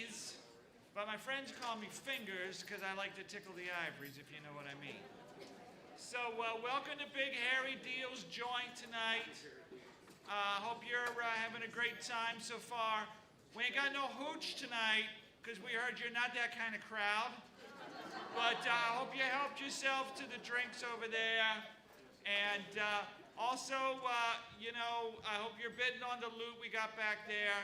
knees, but my friends call me fingers because I like to tickle the ivories, if you know what I mean. So welcome to Big Harry Deal's joint tonight. Hope you're having a great time so far. We ain't got no hooch tonight because we heard you're not that kind of crowd. But I hope you helped yourself to the drinks over there. And also, I hope you're bidding on the loot we got back there.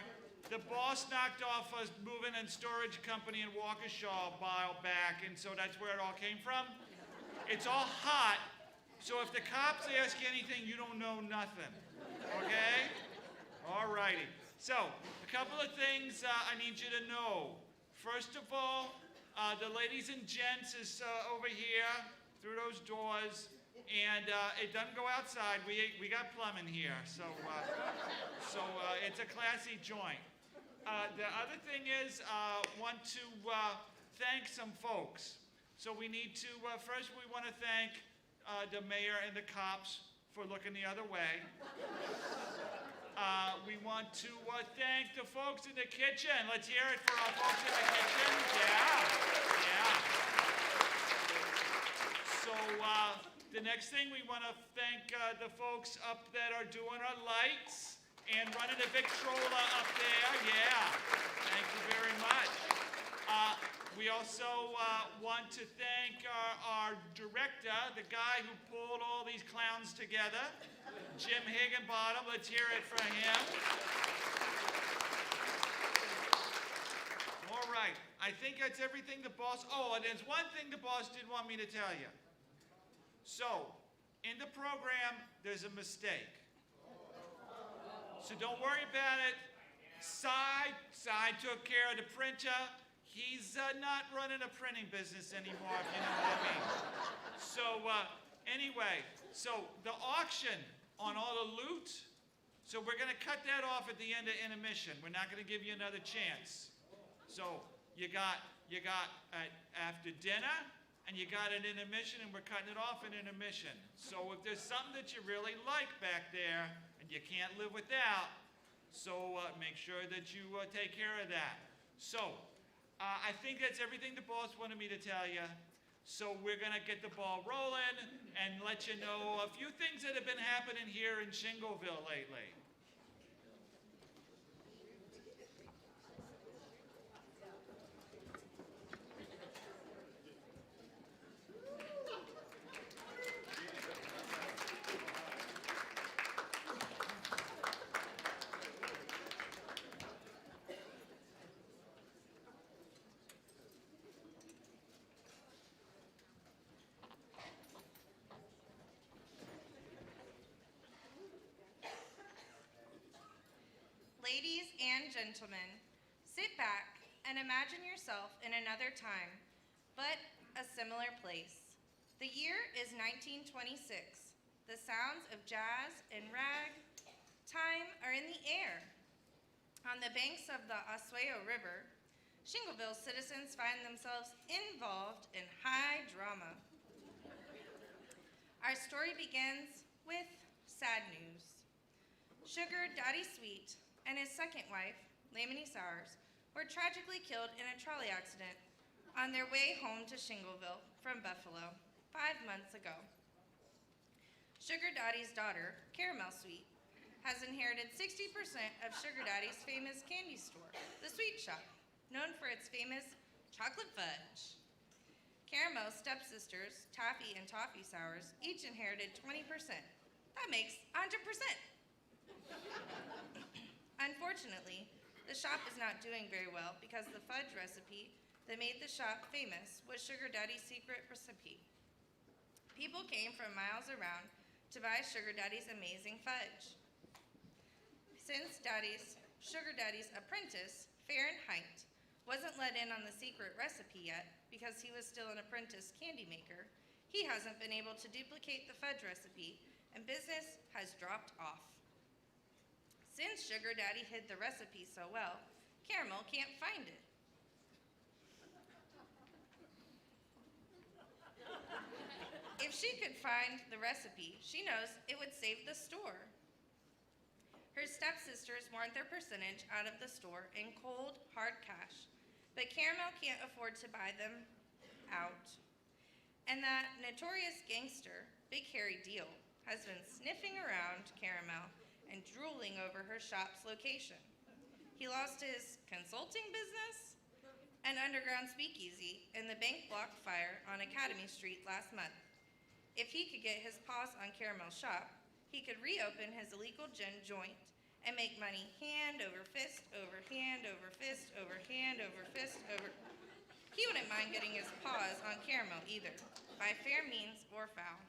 The boss knocked off a moving and storage company in Waukesha a while back, and so that's where it all came from. It's all hot, so if the cops ask you anything, you don't know nothing, okay? All righty. So, a couple of things I need you to know. First of all, the ladies and gents is over here through those doors, and it doesn't go outside. We got plumbing here, so it's a classy joint. The other thing is, want to thank some folks. So we need to, first we want to thank the mayor and the cops for looking the other way. We want to thank the folks in the kitchen. Let's hear it for our folks in the kitchen. Yeah. So the next thing, we want to thank the folks up that are doing our lights and running the Victrola up there. Yeah, thank you very much. We also want to thank our director, the guy who pulled all these clowns together, Jim Higginbottom. Let's hear it for him. All right, I think that's everything the boss. Oh, and there's one thing the boss did want me to tell you. So, in the program, there's a mistake. So don't worry about it. Cy took care of the printer. He's not running a printing business anymore, if you know what I mean. So anyway, so the auction on all the loot, so we're going to cut that off at the end of intermission. We're not going to give you another chance. So you got after dinner, and you got an intermission, and we're cutting it off in intermission. So if there's something that you really like back there, and you can't live without, so make sure that you take care of that. So I think that's everything the boss wanted me to tell you. So we're going to get the ball rolling and let you know a few things that have been happening here in Shingleville lately. Ladies and gentlemen, sit back and imagine yourself in another time, but a similar place. The year is 1926. The sounds of jazz and ragtime are in the air. On the banks of the Oswego River, Shingleville citizens find themselves involved in high drama. Our story begins with sad news. Sugar Daddy Sweet and his second wife, Lamini Sowers, were tragically killed in a trolley accident on their way home to Shingleville from Buffalo 5 months ago. Sugar Daddy's daughter, Caramel Sweet, has inherited 60% of Sugar Daddy's famous candy store, the Sweet Shop, known for its famous chocolate fudge. Caramel's stepsisters, Taffy and Toffee Sowers, each inherited 20%. That makes 100%. Unfortunately, the shop is not doing very well because the fudge recipe that made the shop famous was Sugar Daddy's secret recipe. People came from miles around to buy Sugar Daddy's amazing fudge. Since Sugar Daddy's apprentice, Fahrenheit, wasn't let in on the secret recipe yet because he was still an apprentice candy maker, he hasn't been able to duplicate the fudge recipe, and business has dropped off. Since Sugar Daddy hid the recipe so well, Caramel can't find it. If she could find the recipe, she knows it would save the store. Her stepsisters want their percentage out of the store in cold, hard cash, but Caramel can't afford to buy them out. And that notorious gangster, Big Harry Deal, has been sniffing around Caramel and drooling over her shop's location. He lost his consulting business and underground speakeasy in the bank block fire on Academy Street last month. If he could get his paws on Caramel's shop, he could reopen his illegal gin joint and make money hand over fist over hand over fist over hand over fist over. He wouldn't mind getting his paws on Caramel either, by fair means or foul.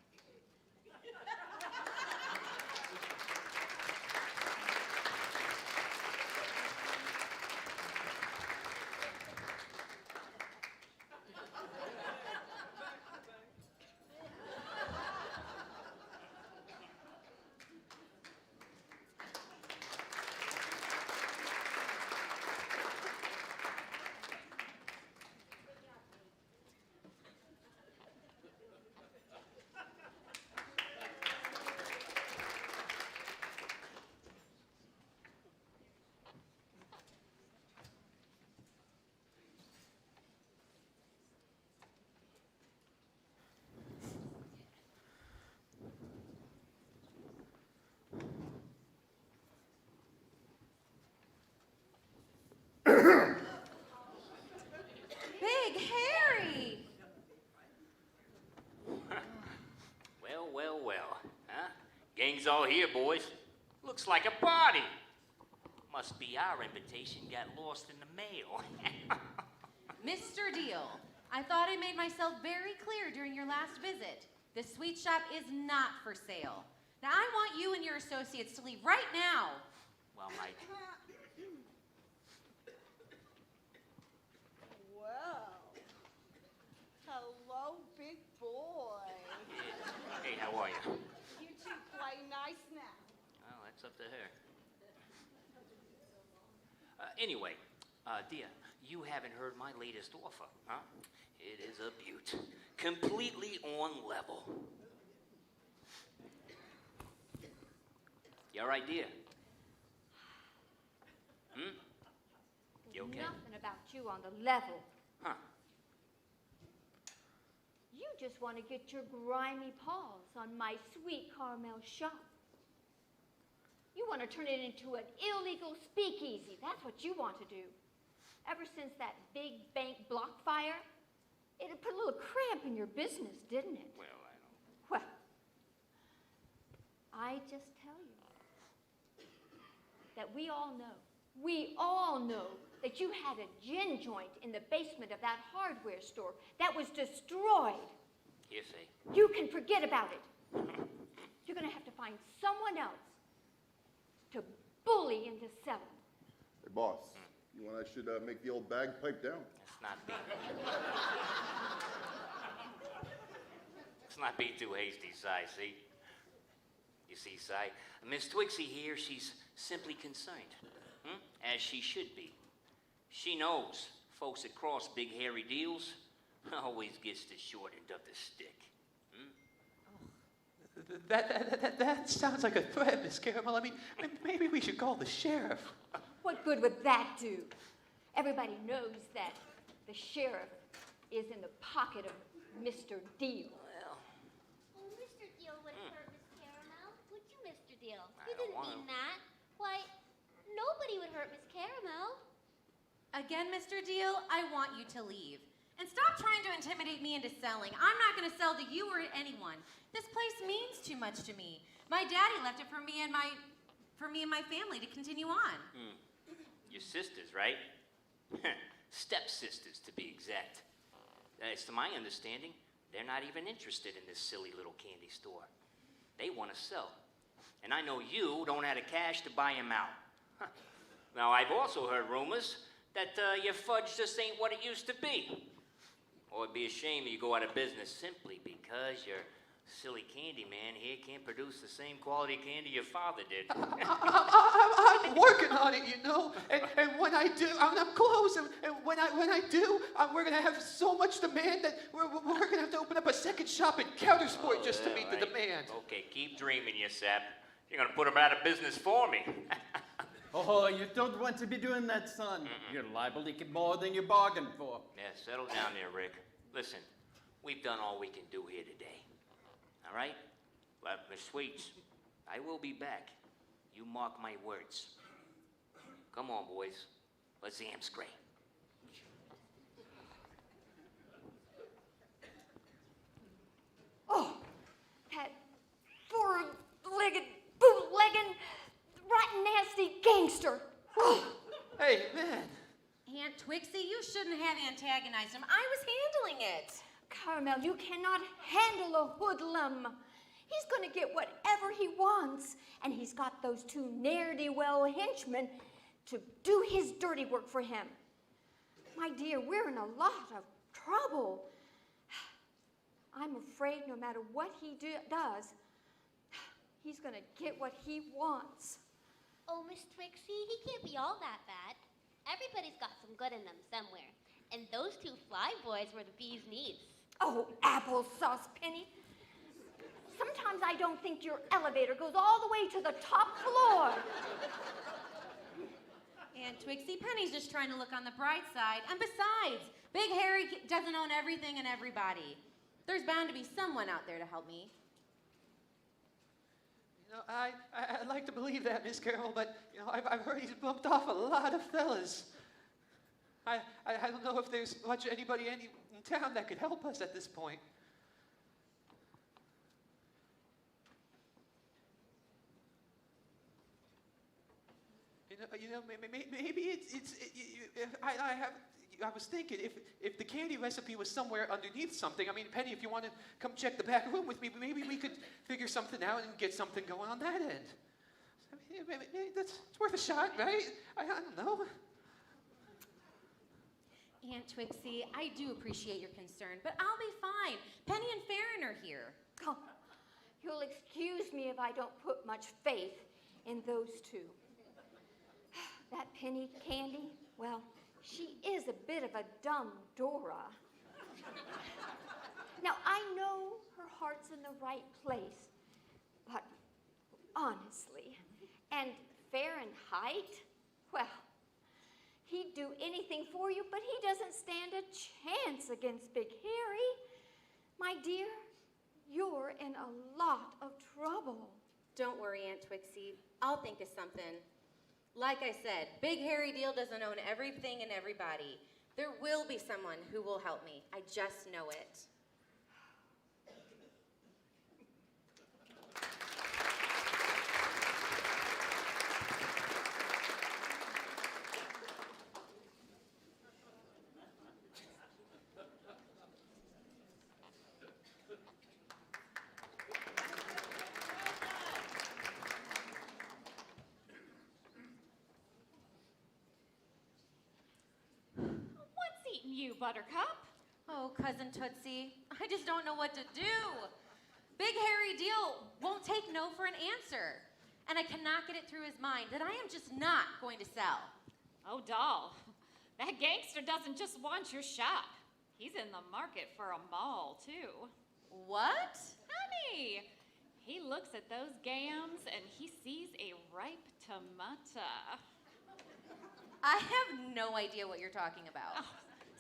Big Harry! Well, well, well, huh? Gang's all here, boys. Looks like a party. Must be our invitation got lost in the mail. Mr. Deal, I thought I made myself very clear during your last visit. The sweet shop is not for sale. Now, I want you and your associates to leave right now. Well, Mike, Well, hello, big boy. hey, how are you? You two play nice now. Well, that's up to her. Anyway, dear, you haven't heard my latest offer, huh? It is a beaut. Completely on level. You all right, dear? Hmm? You okay? Nothing about you on the level. Huh? You just want to get your grimy paws on my sweet Carmel shop. You want to turn it into an illegal speakeasy. That's what you want to do. Ever since that big bank block fire, it had put a little cramp in your business, didn't it? Well, I don't. Well, I just tell you that we all know that you had a gin joint in the basement of that hardware store that was destroyed. You see. You can forget about it. You're going to have to find someone else to bully into selling. Hey, boss, you want I should make the old bagpipe down? Let's not be. Let's not be too hasty, Si, see? You see, Si, Miss Twixie here, she's simply concerned, as she should be. She knows folks that cross Big Harry Deals always gets the short end of the stick. That sounds like a threat, Miss Caramel. I mean, maybe we should call the sheriff. What good would that do? Everybody knows that the sheriff is in the pocket of Mr. Deal. Well, Oh, Mr. Deal wouldn't hurt Miss Caramel, would you, Mr. Deal? I You don't didn't want mean to. that. Why, nobody would hurt Miss Caramel. Again, Mr. Deal, I want you to leave. And stop trying to intimidate me into selling. I'm not going to sell to you or anyone. This place means too much to me. My daddy left it for me and my family to continue on. Your sisters, right? Stepsisters, to be exact. As to my understanding, they're not even interested in this silly little candy store. They want to sell. And I know you don't have the cash to buy them out. Now, I've also heard rumors that your fudge just ain't what it used to be. Or it'd be a shame you go out of business simply because your silly candy man here can't produce the same quality candy your father did. I'm working on it, you know. And when I do, I'm close. And when I do, we're gonna have so much demand that we're gonna have to open up a second shop in Countersport just to meet the Right. demand. Okay, keep dreaming, you sap. You're gonna put them out of business for me. Oh, you don't want to be doing that, son. You're liable to get more than you bargained for. Yeah, settle down there, Rick. Listen, we've done all we can do here today. All right? Well, Miss Sweets, I will be back. You mark my words. Come on, boys. Let's amscray. Oh, that four-legged, bootlegging, rotten, nasty gangster. Oh, Hey, man. Aunt Twixie, you shouldn't have antagonized him. I was handling it. Caramel, you cannot handle a hoodlum. He's going to get whatever he wants, and he's got those two ne'er-do-well henchmen to do his dirty work for him. My dear, we're in a lot of trouble. I'm afraid no matter what he does, he's going to get what he wants. Oh, Miss Twixie, he can't be all that bad. Everybody's got some good in them somewhere. And those two fly boys were the bee's knees. Oh, applesauce, Penny. Sometimes I don't think your elevator goes all the way to the top floor. Aunt Twixie, Penny's just trying to look on the bright side. And besides, Big Harry doesn't own everything and everybody. There's bound to be someone out there to help me. You know, I'd like to believe that, Miss Carroll, but, you know, I've heard he's bumped off a lot of fellas. I don't know if there's anybody in town that could help us at this point. Maybe I was thinking if the candy recipe was somewhere underneath something. I mean, Penny, if you want to come check the back room with me, maybe we could figure something out and get something going on that end. I mean, maybe it's worth a shot, right? I don't know. Aunt Twixie, I do appreciate your concern, but I'll be fine. Penny and Farron are here. Oh, you'll excuse me if I don't put much faith in those two. That Penny Candy, well, she is a bit of a dumb Dora. Now, I know her heart's in the right place, but honestly, and Fahrenheit, well, he'd do anything for you, but he doesn't stand a chance against Big Harry. My dear, you're in a lot of trouble. Don't worry, Aunt Twixie. I'll think of something. Like I said, Big Harry Deal doesn't own everything and everybody. There will be someone who will help me. I just know it. You, Buttercup. Oh, Cousin Tootsie, I just don't know what to do. Big Harry Deal won't take no for an answer. And I cannot get it through his mind that I am just not going to sell. Oh, doll, that gangster doesn't just want your shop. He's in the market for a mall, too. What? Honey, he looks at those gams and he sees a ripe tomato. I have no idea what you're talking about. Oh,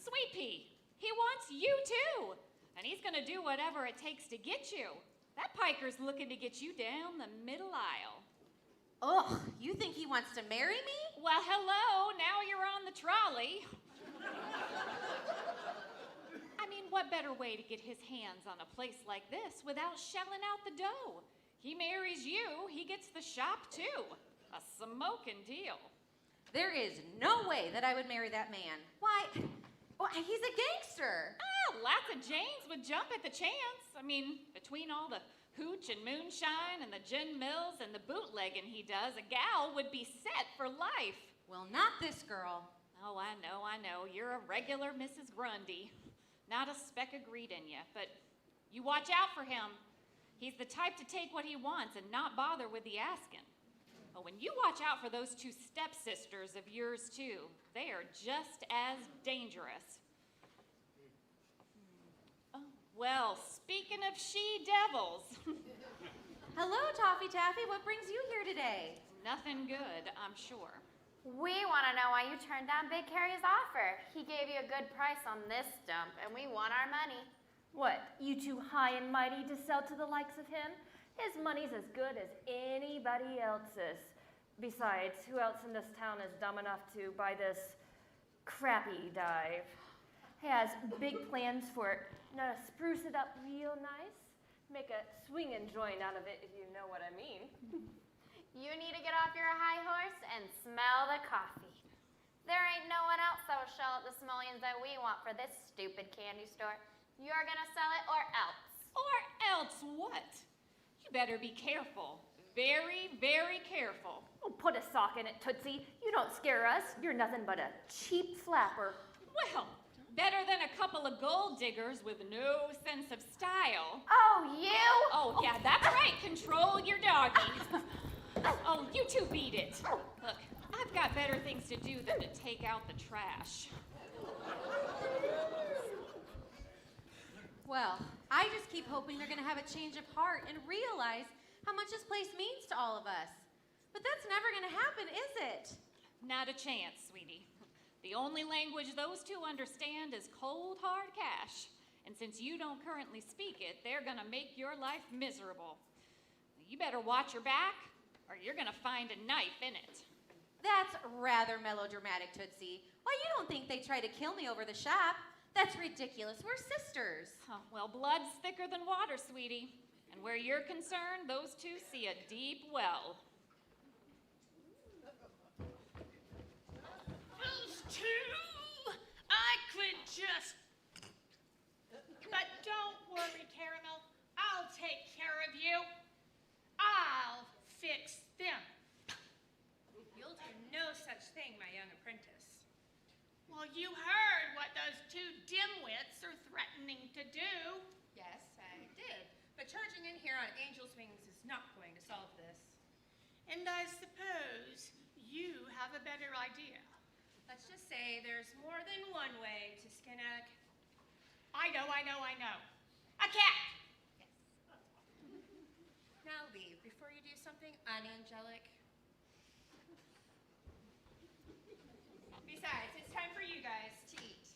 Sweet Pea, he wants you too. And he's gonna do whatever it takes to get you. That piker's looking to get you down the middle aisle. Ugh, you think he wants to marry me? Well, hello, now you're on the trolley. I mean, what better way to get his hands on a place like this without shelling out the dough? He marries you, he gets the shop too. A smoking deal. There is no way that I would marry that man. Why, he's a gangster. Lots of Janes would jump at the chance. I mean, between all the hooch and moonshine and the gin mills and the bootlegging he does, a gal would be set for life. Well, not this girl. Oh, I know. You're a regular Mrs. Grundy. Not a speck of greed in you, but you watch out for him. He's the type to take what he wants and not bother with the asking. But when you watch out for those two stepsisters of yours, too, they are just as dangerous. Oh, well, speaking of she-devils. Hello, Toffee Taffy. What brings you here today? Nothing good, I'm sure. We want to know why you turned down Big Harry's offer. He gave you a good price on this stump, and we want our money. What, you too high and mighty to sell to the likes of him? His money's as good as anybody else's. Besides, who else in this town is dumb enough to buy this crappy dive? He has big plans for it. Now to spruce it up real nice, make a swinging joint out of it, if you know what I mean. You need to get off your high horse and smell the coffee. There ain't no one else that will shell out the simoleons that we want for this stupid candy store. You're gonna sell it or else. Or else what? You better be careful. Very, very careful. Oh, put a sock in it, Tootsie. You don't scare us. You're nothing but a cheap flapper. Well, better than a couple of gold diggers with no sense of style. Oh, you? Oh, yeah, that's right. Control your doggy. Oh, you two beat it. Look, I've got better things to do than to take out the trash. Well, I just keep hoping they're gonna have a change of heart and realize how much this place means to all of us. But that's never gonna happen, is it? Not a chance, sweetie. The only language those two understand is cold, hard cash. And since you don't currently speak it, they're gonna make your life miserable. You better watch your back, or you're gonna find a knife in it. That's rather melodramatic, Tootsie. Why, you don't think they tried to kill me over the shop? That's ridiculous. We're sisters. Oh, well, blood's thicker than water, sweetie. And where you're concerned, those two see a deep well. Those two, I could just... But don't worry, Caramel. I'll take care of you. I'll fix them. You'll do no such thing, my young apprentice. Well, you heard what those two dimwits are threatening to do. Yes, I did. But charging in here on angel's wings is not going to solve this. And I suppose you have a better idea. Let's just say there's more than one way to skin a... I know. A cat! Yes. Now leave before you do something unangelic. Besides, it's time for you guys to eat.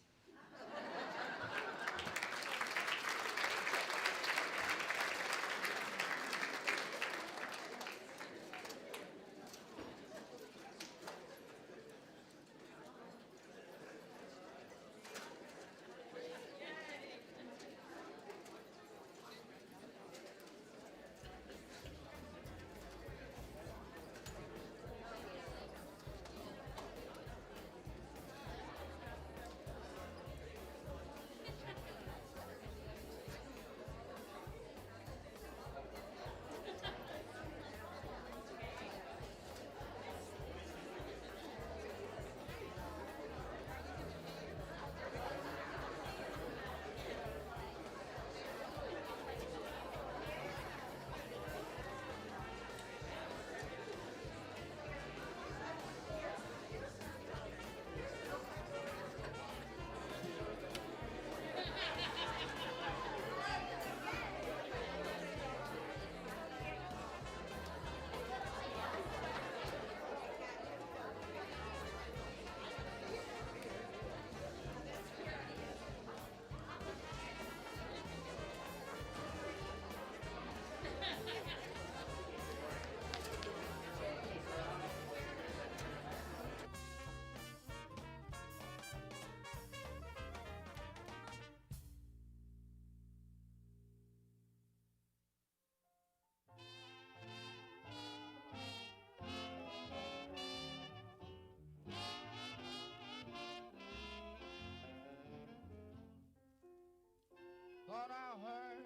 Thought I heard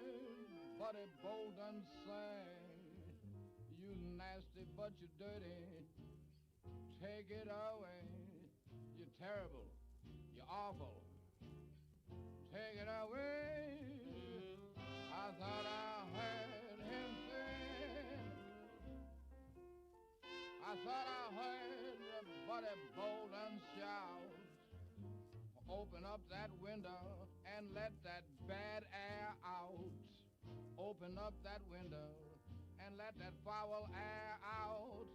Buddy Bolden say, "You nasty but you dirty, take it away. You're terrible, you're awful, take it away." I thought I heard him say, I thought I heard Buddy Bolden shout, "Open up that window and let that bad air out. Open up that window and let that foul air out.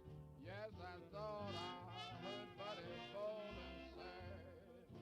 Yes, I thought I heard Buddy Bolden say.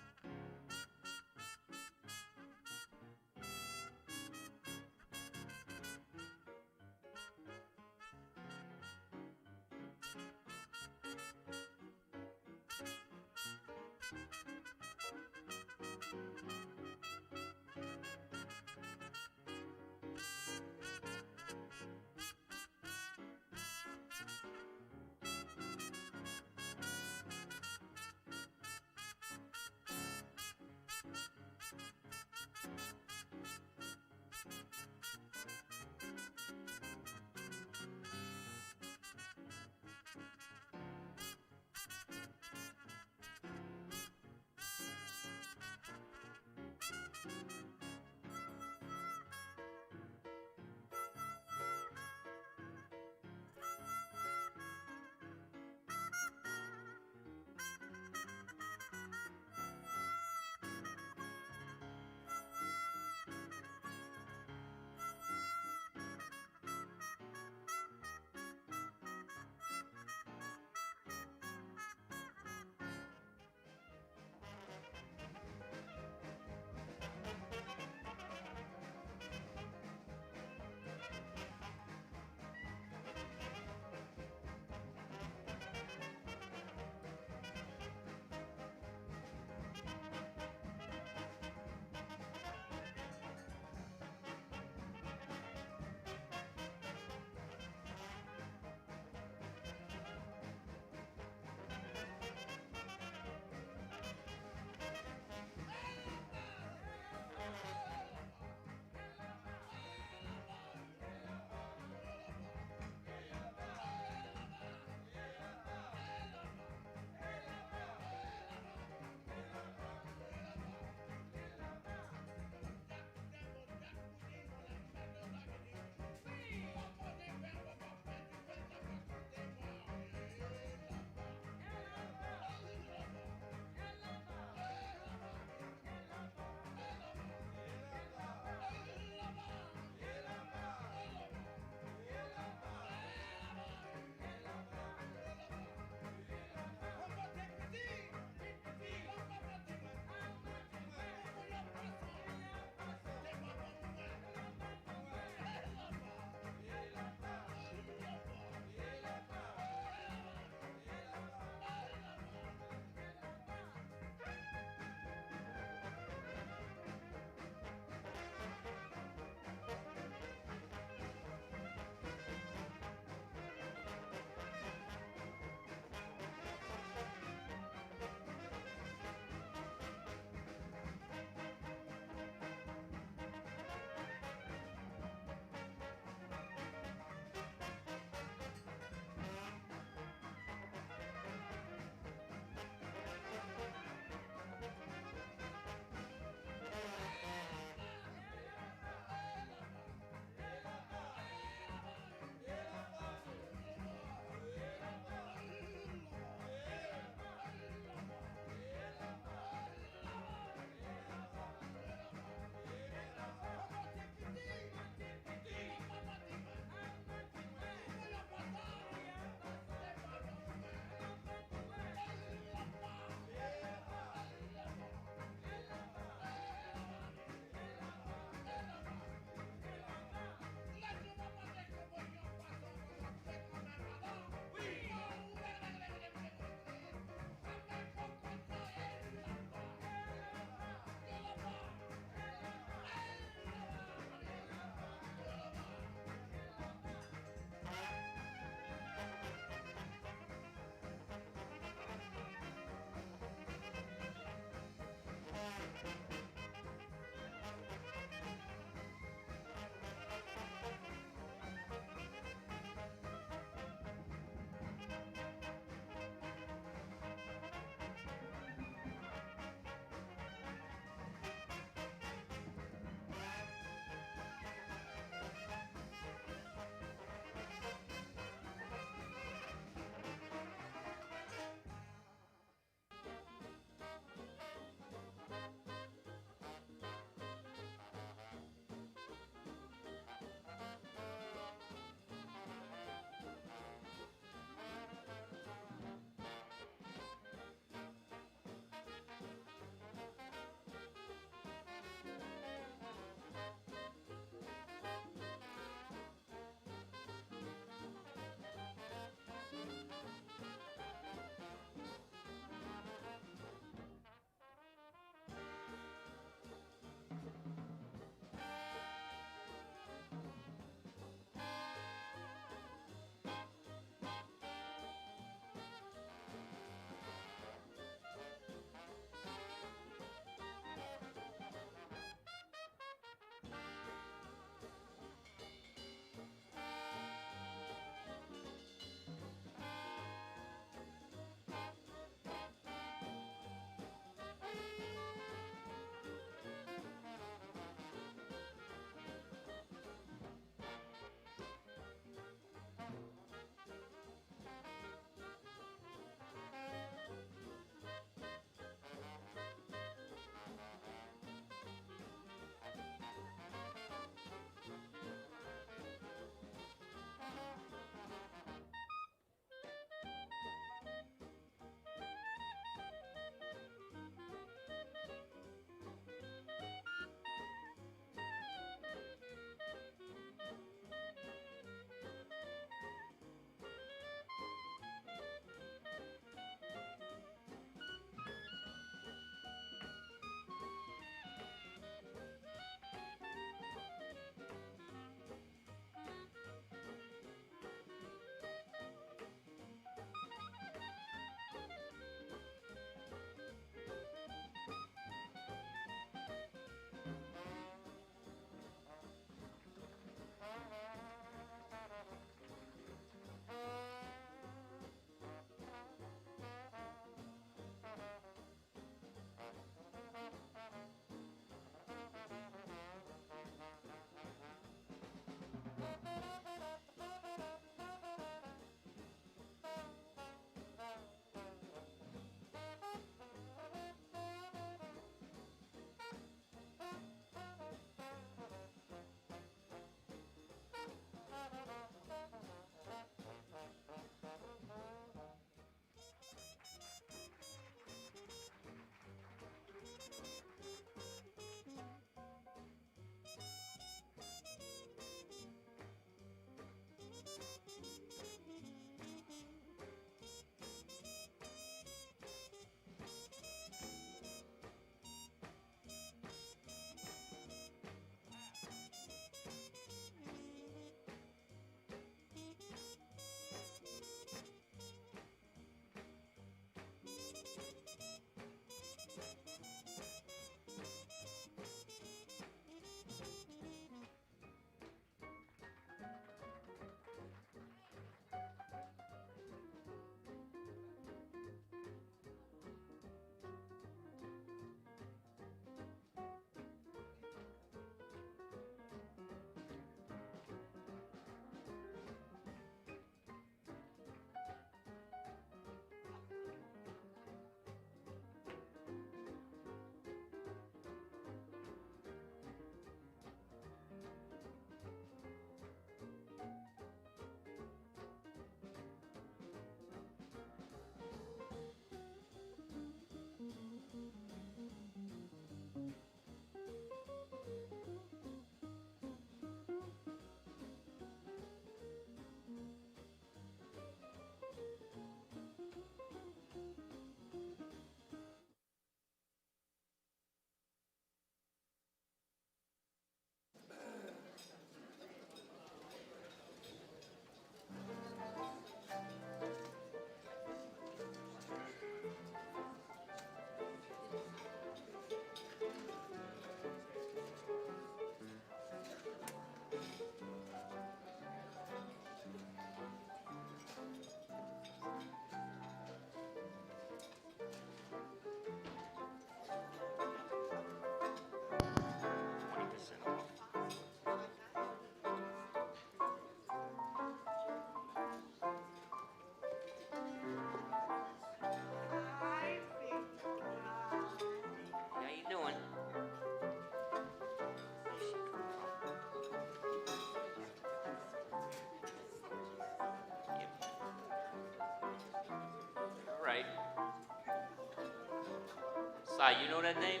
Si, you know that name?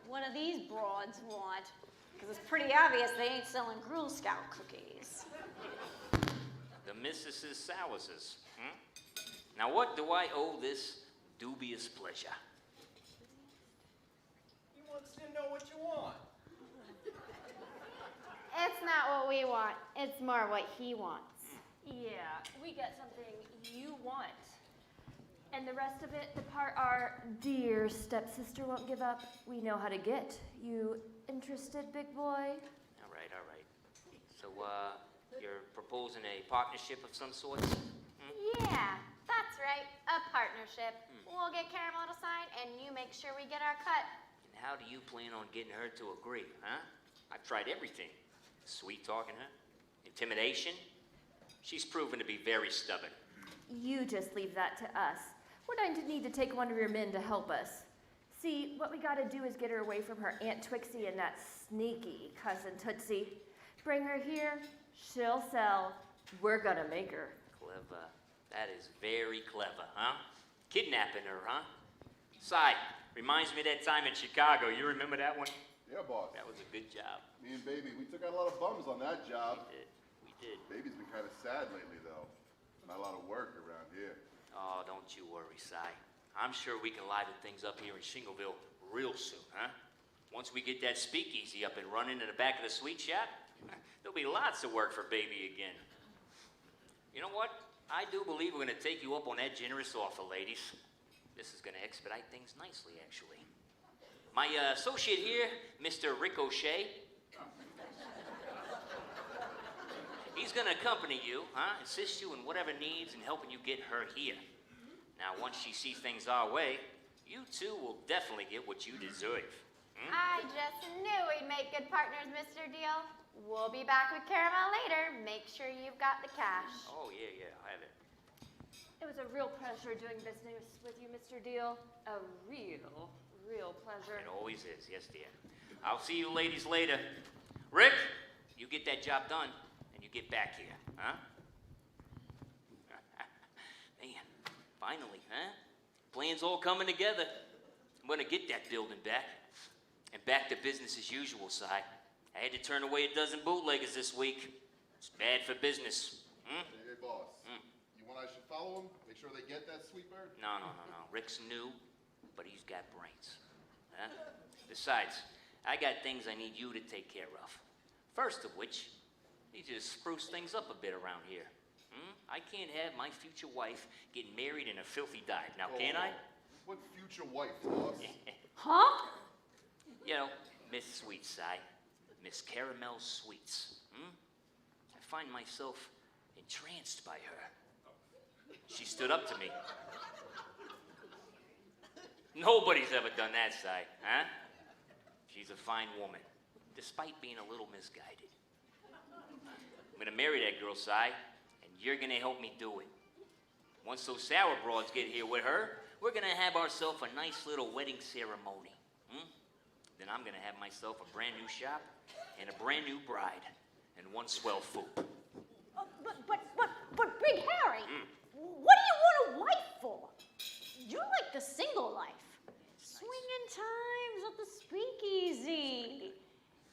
What do these broads want? Because it's pretty obvious they ain't selling Girl Scout cookies. The Mrs. Sowerses. Now, what do I owe this dubious pleasure? He wants to know what you want. It's not what we want. It's more what he wants. Yeah, we get something you want. And the rest of it, the part our dear stepsister won't give up, we know how to get. You interested, big boy? All right. So, you're proposing a partnership of some sort? Yeah, that's right. A partnership. We'll get Caramel to sign, and you make sure we get our cut. And how do you plan on getting her to agree, huh? I've tried everything. Sweet talking her, intimidation. She's proven to be very stubborn. You just leave that to us. We're going to need to take one of your men to help us. See, what we gotta do is get her away from her Aunt Twixie and that sneaky cousin Tootsie. Bring her here, she'll sell. We're gonna make her. Clever. That is very clever, huh? Kidnapping her, huh? Si, reminds me of that time in Chicago. You remember that one? Yeah, boss. That was a good job. Me and Baby, we took out a lot of bums on that job. We did. Baby's been kind of sad lately, though. Not a lot of work around here. Oh, don't you worry, Si. I'm sure we can liven things up here in Shingleville real soon, huh? Once we get that speakeasy up and running in the back of the sweet shop, there'll be lots of work for Baby again. You know what? I do believe we're going to take you up on that generous offer, ladies. This is going to expedite things nicely, actually. My associate here, Mr. Ricochet, he's going to accompany you, assist you in whatever needs and helping you get her here. Now, once she sees things our way, you two will definitely get what you deserve. I just knew we'd make good partners, Mr. Deal. We'll be back with Caramel later. Make sure you've got the cash. Oh, yeah, I have it. It was a real pleasure doing business with you, Mr. Deal. A real pleasure. It always is, yes, dear. I'll see you ladies later. Rick, you get that job done, and you get back here, huh? Man, finally, huh? Plans all coming together. I'm gonna get that building back, and back to business as usual, Si. I had to turn away a dozen bootleggers this week. It's bad for business. Hey, boss. You want I should follow him? Make sure they get that sweet bird? No. Rick's new, but he's got brains. Huh? Besides, I got things I need you to take care of. First of which, I need you to spruce things up a bit around here. I can't have my future wife getting married in a filthy dive. Now, can I? What future wife, boss? Huh? You know, Miss Sweetside, Miss Caramel Sweets. I find myself entranced by her. She stood up to me. Nobody's ever done that, Si, huh? She's a fine woman, despite being a little misguided. I'm gonna marry that girl, Si, and you're gonna help me do it. Once those sour broads get here with her, we're gonna have ourselves a nice little wedding ceremony. Then I'm gonna have myself a brand new shop and a brand new bride and one swell food. But Big Harry, what do you want a wife for? You like the single life. Swinging times at the speakeasy.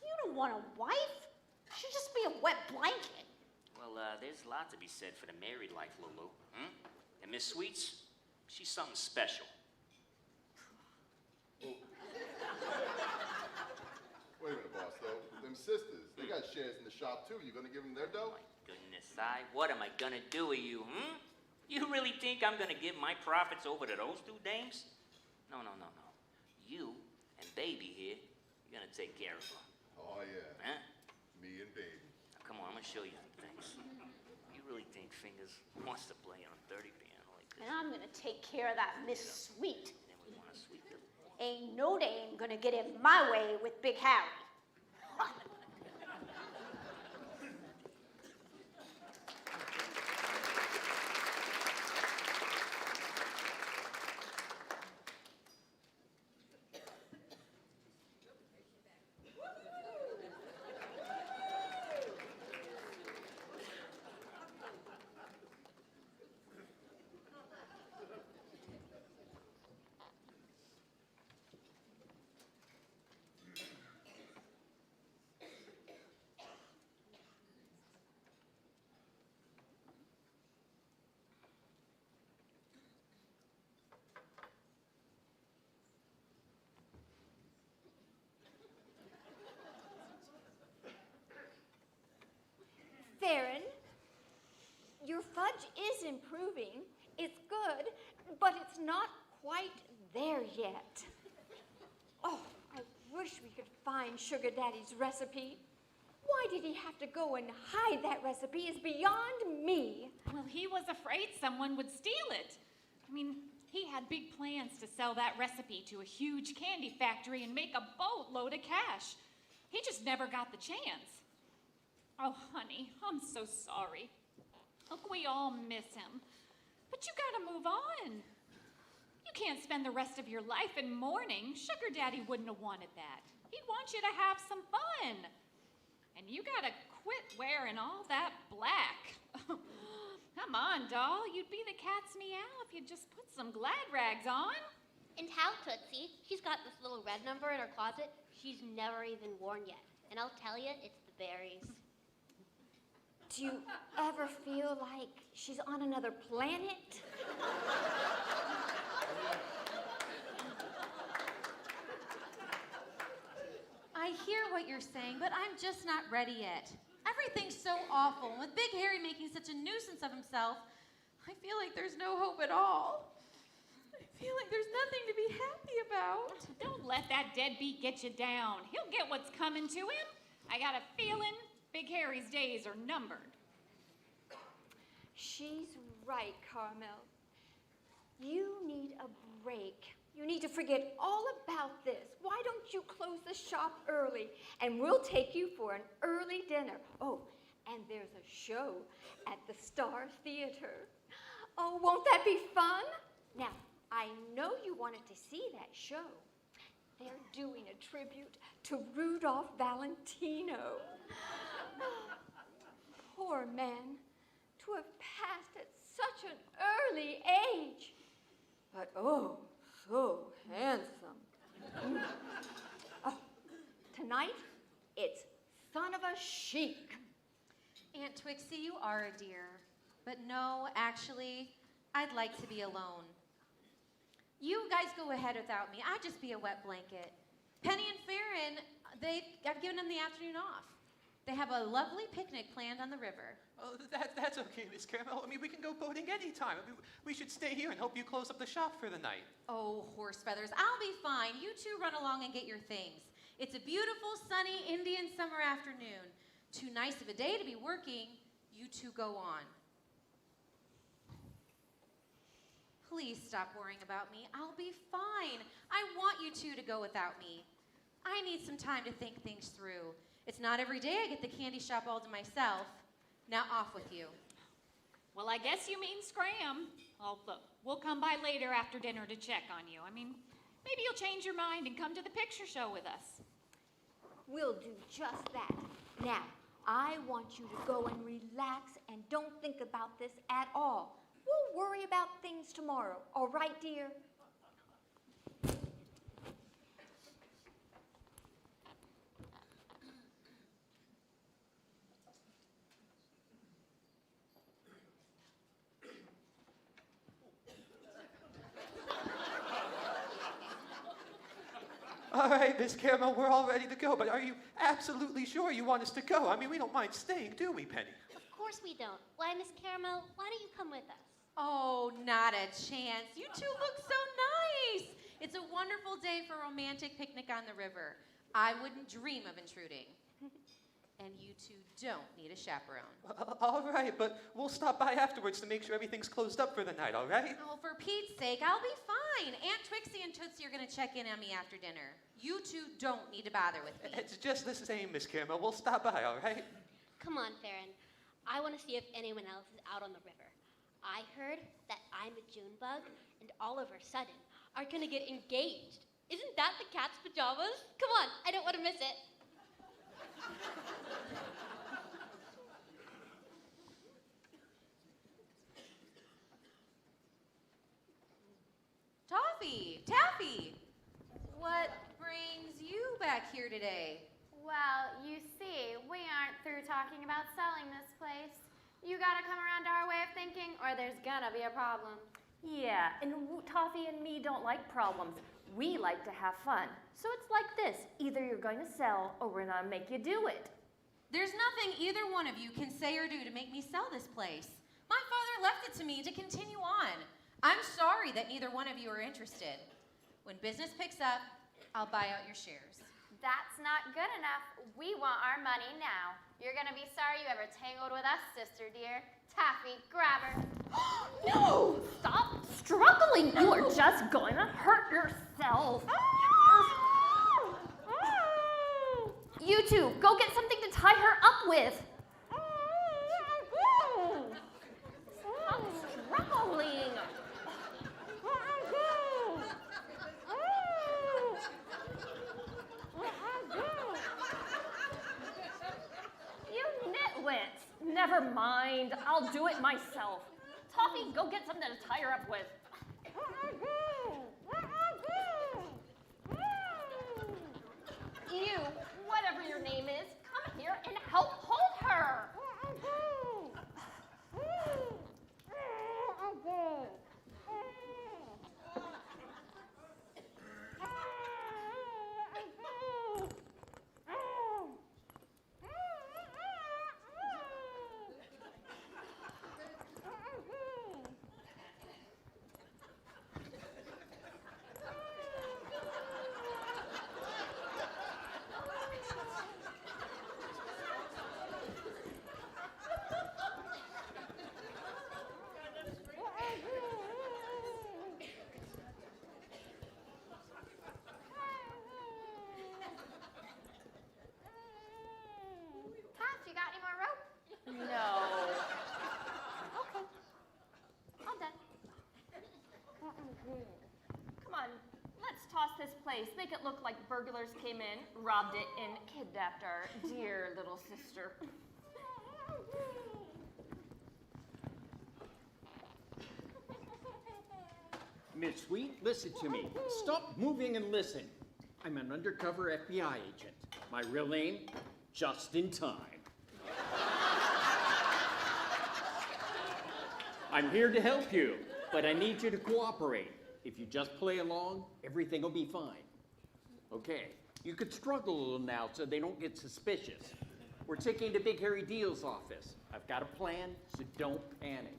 You don't want a wife. She'd just be a wet blanket. Well, there's a lot to be said for the married life, Lulu. And Miss Sweets, she's something special. Wait a minute, boss, though. Them sisters, they got shares in the shop, too. You gonna give them their dough? Goodness, Si, what am I gonna do with you, You really think I'm gonna give my profits over to those two dames? No. You and Baby here, you're gonna take care of them. Oh, yeah. Huh? Me and Baby. Now, come on, I'm gonna show you some things. You really think Fingers wants to play on a 30 piano like this? And I'm gonna take care of that Miss Sweet. Then we want a sweet little boy. Ain't no dame gonna get in my way with Big Harry. Farron, your fudge is improving. It's good, but it's not quite there yet. Oh, I wish we could find Sugar Daddy's recipe. Why did he have to go and hide that recipe is beyond me. Well, he was afraid someone would steal it. I mean, he had big plans to sell that recipe to a huge candy factory and make a boatload of cash. He just never got the chance. Oh, honey, I'm so sorry. Look, we all miss him. But you gotta move on. You can't spend the rest of your life in mourning. Sugar Daddy wouldn't have wanted that. He'd want you to have some fun. And you gotta quit wearing all that black. Come on, doll. You'd be the cat's meow if you'd just put some glad rags on. And how, Tootsie? She's got this little red number in her closet she's never even worn yet. And I'll tell you, it's the berries. Do you ever feel like she's on another planet? I hear what you're saying, but I'm just not ready yet. Everything's so awful, and with Big Harry making such a nuisance of himself, I feel like there's no hope at all. I feel like there's nothing to be happy about. Don't let that deadbeat get you down. He'll get what's coming to him. I got a feeling Big Harry's days are numbered. She's right, Carmel. You need a break. You need to forget all about this. Why don't you close the shop early and we'll take you for an early dinner. Oh, and there's a show at the Star Theater. Oh, won't that be fun? Now, I know you wanted to see that show. They're doing a tribute to Rudolph Valentino. Poor man, to have passed at such an early age. But oh, so handsome. Oh, tonight, it's Son of a Sheik. Aunt Twixie, you are a dear. But no, actually, I'd like to be alone. You guys go ahead without me. I'd just be a wet blanket. Penny and Farron, I've given them the afternoon off. They have a lovely picnic planned on the river. Oh, that's okay, Miss Caramel. I mean, we can go boating anytime. I mean, we should stay here and help you close up the shop for the night. Oh, horse feathers, I'll be fine. You two run along and get your things. It's a beautiful, sunny Indian summer afternoon. Too nice of a day to be working. You two go on. Please stop worrying about me. I'll be fine. I want you two to go without me. I need some time to think things through. It's not every day I get the candy shop all to myself. Now off with you. Well, I guess you mean Scram. Oh, look, we'll come by later after dinner to check on you. I mean, maybe you'll change your mind and come to the picture show with us. We'll do just that. Now, I want you to go and relax and don't think about this at all. We'll worry about things tomorrow. All right, dear? All right, Miss Caramel, we're all ready to go, but are you absolutely sure you want us to go? I mean, we don't mind staying, do we, Penny? Of course we don't. Why, Miss Caramel, why don't you come with us? Oh, not a chance. You two look so nice. It's a wonderful day for a romantic picnic on the river. I wouldn't dream of intruding. And you two don't need a chaperone. All right, but we'll stop by afterwards to make sure everything's closed up for the night, all right? Oh, for Pete's sake, I'll be fine. Aunt Twixie and Tootsie are going to check in on me after dinner. You two don't need to bother with me. It's just the same, Miss Caramel. We'll stop by, all right? Come on, Farron. I want to see if anyone else is out on the river. I heard that I'm a Junebug and all of a sudden are going to get engaged. Isn't that the cat's pajamas? Come on, I don't want to miss it. Toffee, Taffy, what brings you back here today? Well, you see, we aren't through talking about selling this place. You gotta come around to our way of thinking, or there's gonna be a problem. Yeah, and Toffee and me don't like problems. We like to have fun. So it's like this. Either you're going to sell or we're going to make you do it. There's nothing either one of you can say or do to make me sell this place. My father left it to me to continue on. I'm sorry that neither one of you are interested. When business picks up, I'll buy out your shares. That's not good enough. We want our money now. You're gonna be sorry you ever tangled with us, sister dear. Taffy, grab her. No! Stop struggling. You are just going to hurt yourself. You two, go get something to tie her up with. Stop struggling. You nitwits. Never mind. I'll do it myself. Toffee, go get something to tie her up with. You, whatever your name is, come here and help hold her. Taff, you got any more rope? No. Okay. All done. Come on, let's toss this place. Make it look like burglars came in, robbed it, and kidnapped our dear little sister. Miss Sweet, listen to me. Stop moving and listen. I'm an undercover FBI agent. My real name, Just in Time. I'm here to help you, but I need you to cooperate. If you just play along, everything will be fine. Okay, you could struggle a little now so they don't get suspicious. We're taking to Big Harry Deal's office. I've got a plan, so don't panic.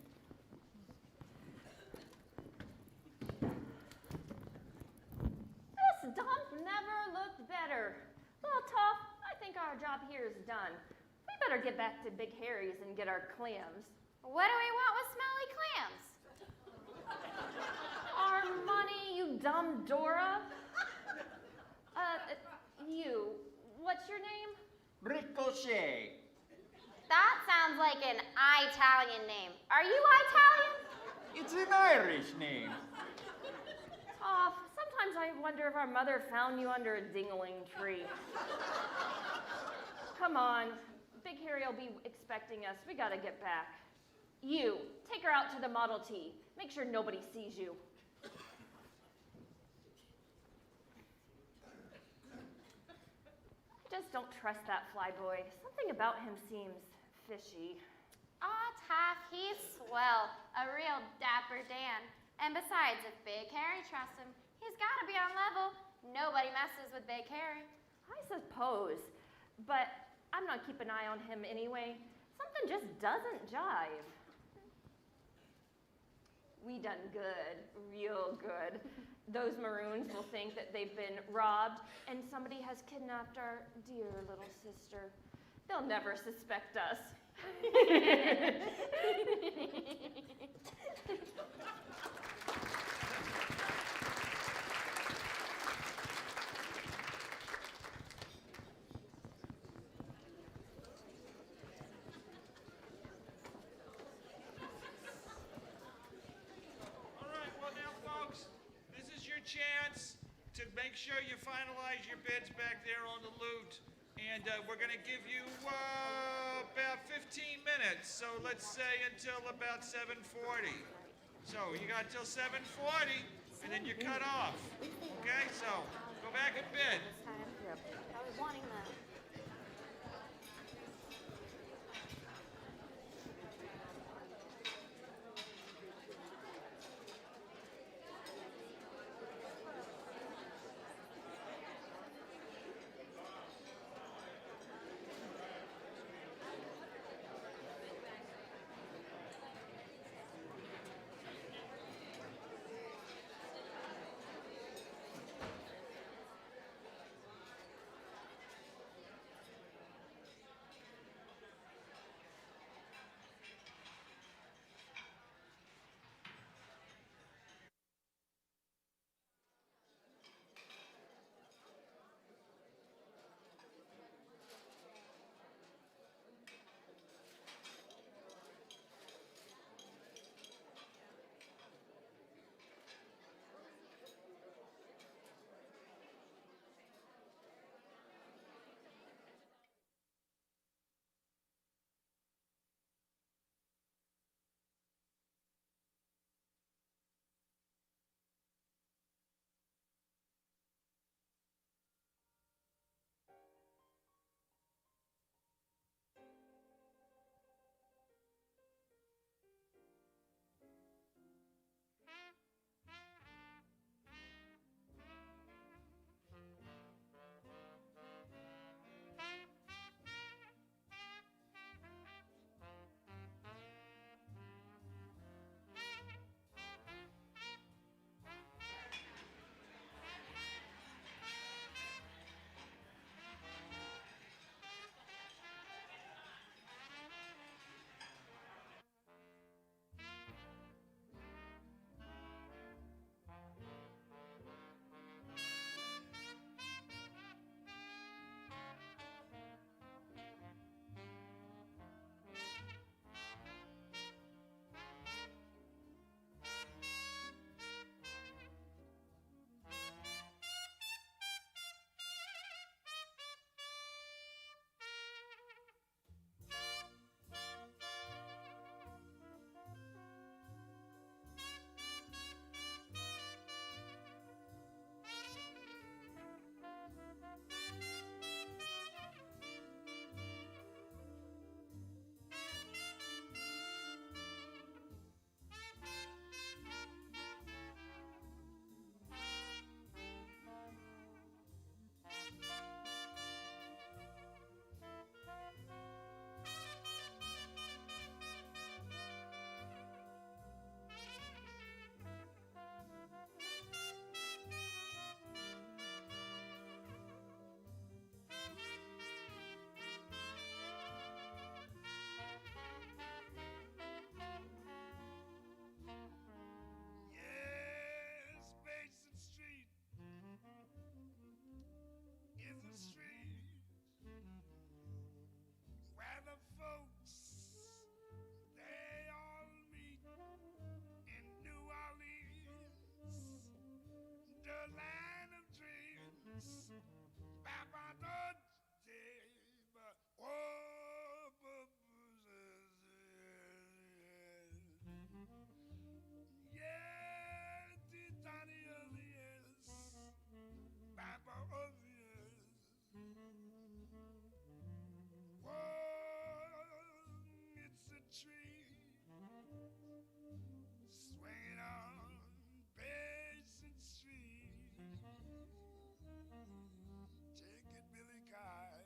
This dump never looked better. Well, Toff, I think our job here is done. We better get back to Big Harry's and get our clams. What do we want with smelly clams? Our money, you dumb Dora. You, what's your name? Ricochet. That sounds like an Italian name. Are you Italian? It's an Irish name. Toff, sometimes I wonder if our mother found you under a dingling tree. Come on, Big Harry will be expecting us. We gotta get back. You, take her out to the Model T. Make sure nobody sees you. I just don't trust that flyboy. Something about him seems fishy. Aw, Taff, he's swell. A real dapper Dan. And besides, if Big Harry trusts him, he's gotta be on level. Nobody messes with Big Harry. I suppose, but I'm not keeping an eye on him anyway. Something just doesn't jive. We done good, real good. Those Maroons will think that they've been robbed and somebody has kidnapped our dear little sister. They'll never suspect us. All right, well now, folks, this is your chance to make sure you finalize your bids back there on the loot. And we're going to give you about 15 minutes. So let's say until about 7:40. So you got till 7:40, and then you're cut off. Okay, so go back and bid. I was wanting that. Yeah, the Donny of the years, Papa of the years. Whoa, it's a tree swinging on Basin Street. Take it, Billy Kyle.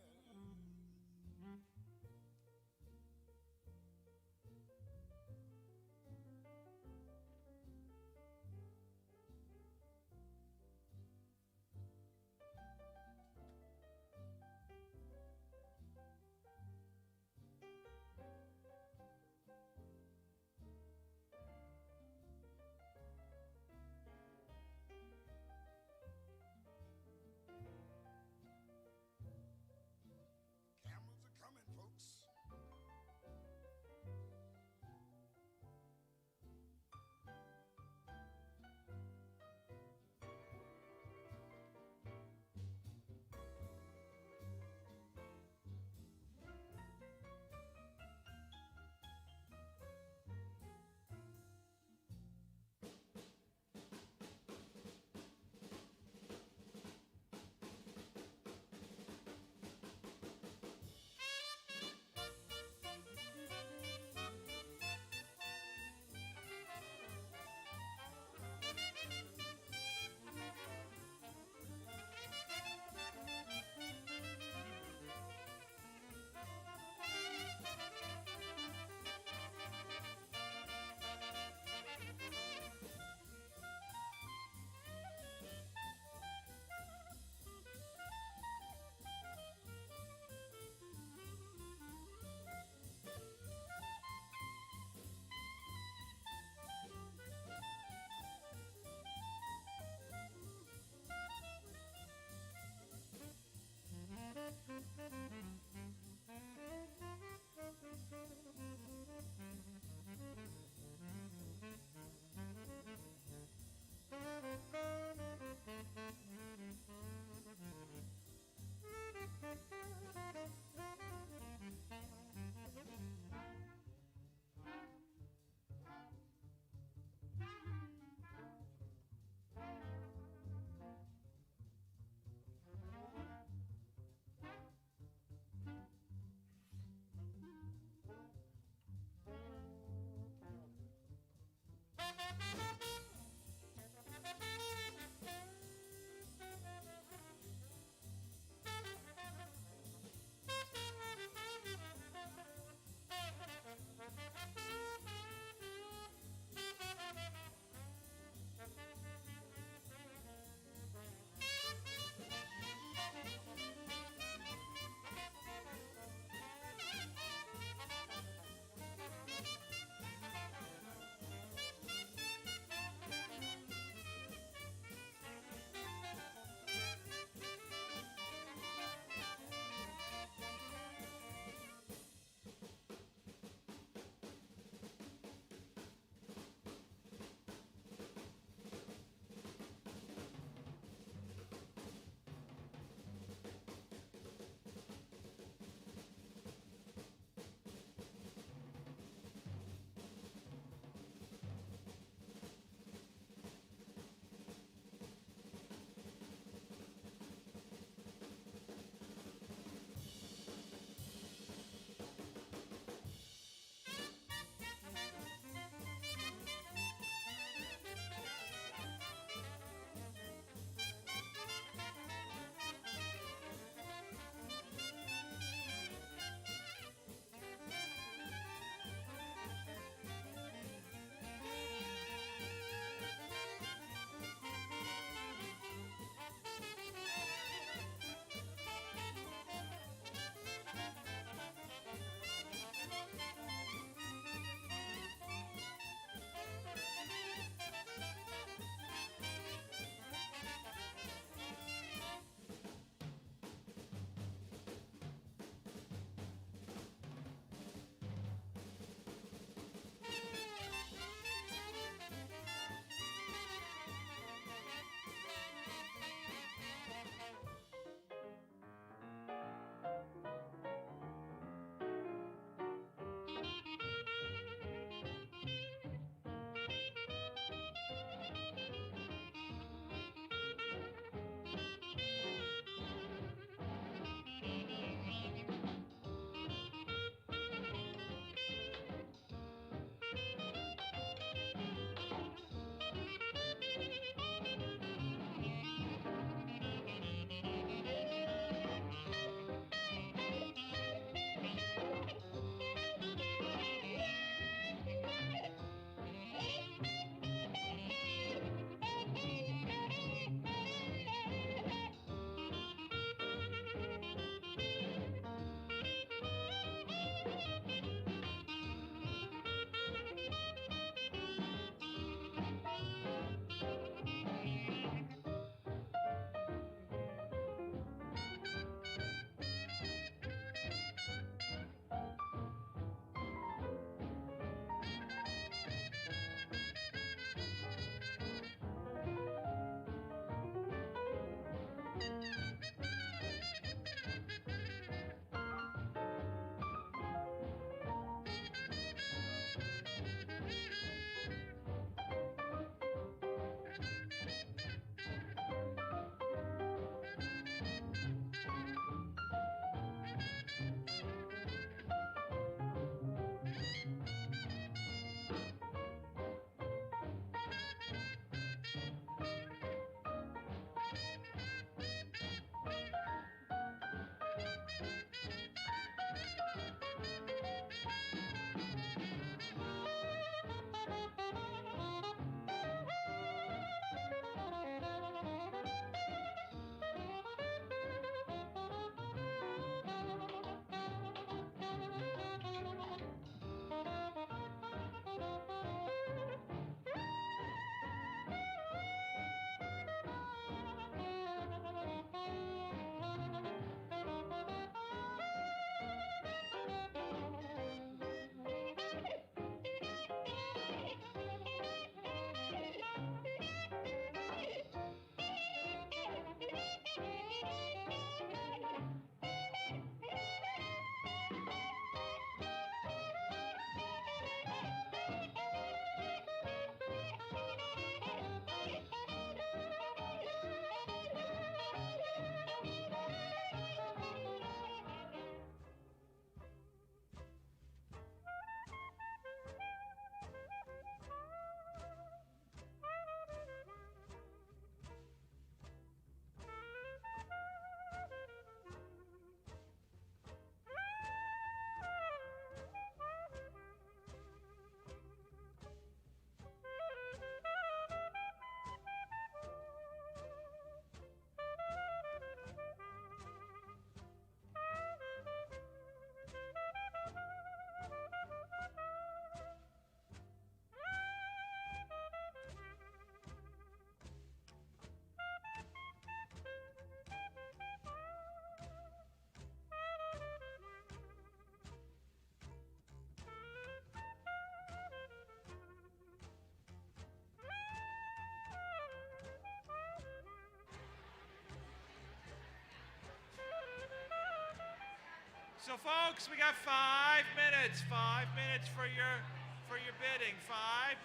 So folks, we got 5 minutes. 5 minutes for your bidding. 5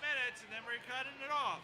minutes, and then we're cutting it off.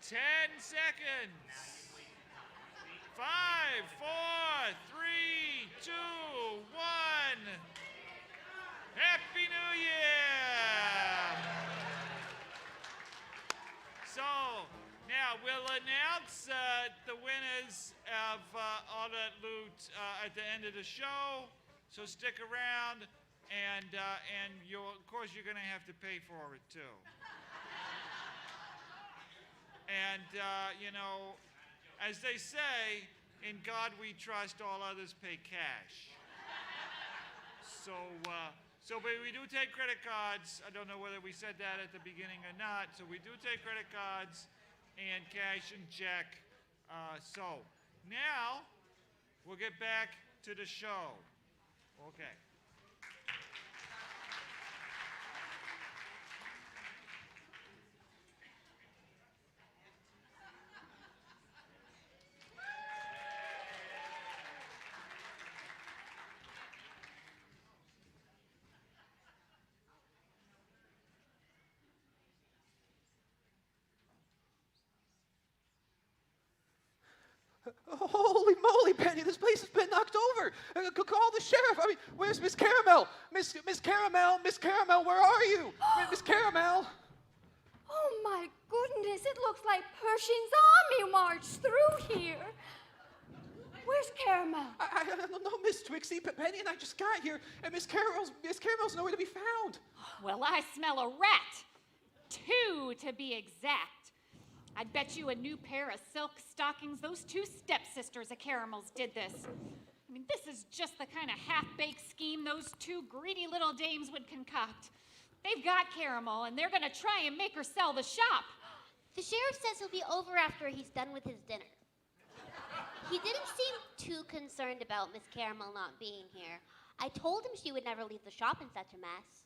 Ten seconds. 5, 4, 3, 2, 1. Happy New Year! So, now we'll announce the winners of all that loot at the end of the show. So stick around, and of course you're going to have to pay for it too. And, as they say, in God we trust, all others pay cash. But we do take credit cards. I don't know whether we said that at the beginning or not. So we do take credit cards and cash and check. So now we'll get back to the show. Okay. Holy moly, Penny, this place has been knocked over. Call the sheriff. I mean, where's Miss Caramel? Miss Caramel, where are you? Miss Caramel. Oh my goodness, it looks like Pershing's army marched through here. Where's Caramel? I don't know, Miss Twixie, but Penny and I just got here, and Miss Caramel's nowhere to be found. Well, I smell a rat. 2 to be exact. I'd bet you a new pair of silk stockings those 2 stepsisters of Caramel's did this. I mean, this is just the kind of half-baked scheme those 2 greedy little dames would concoct. They've got Caramel, and they're gonna try and make her sell the shop. The sheriff says he'll be over after he's done with his dinner. He didn't seem too concerned about Miss Caramel not being here. I told him she would never leave the shop in such a mess.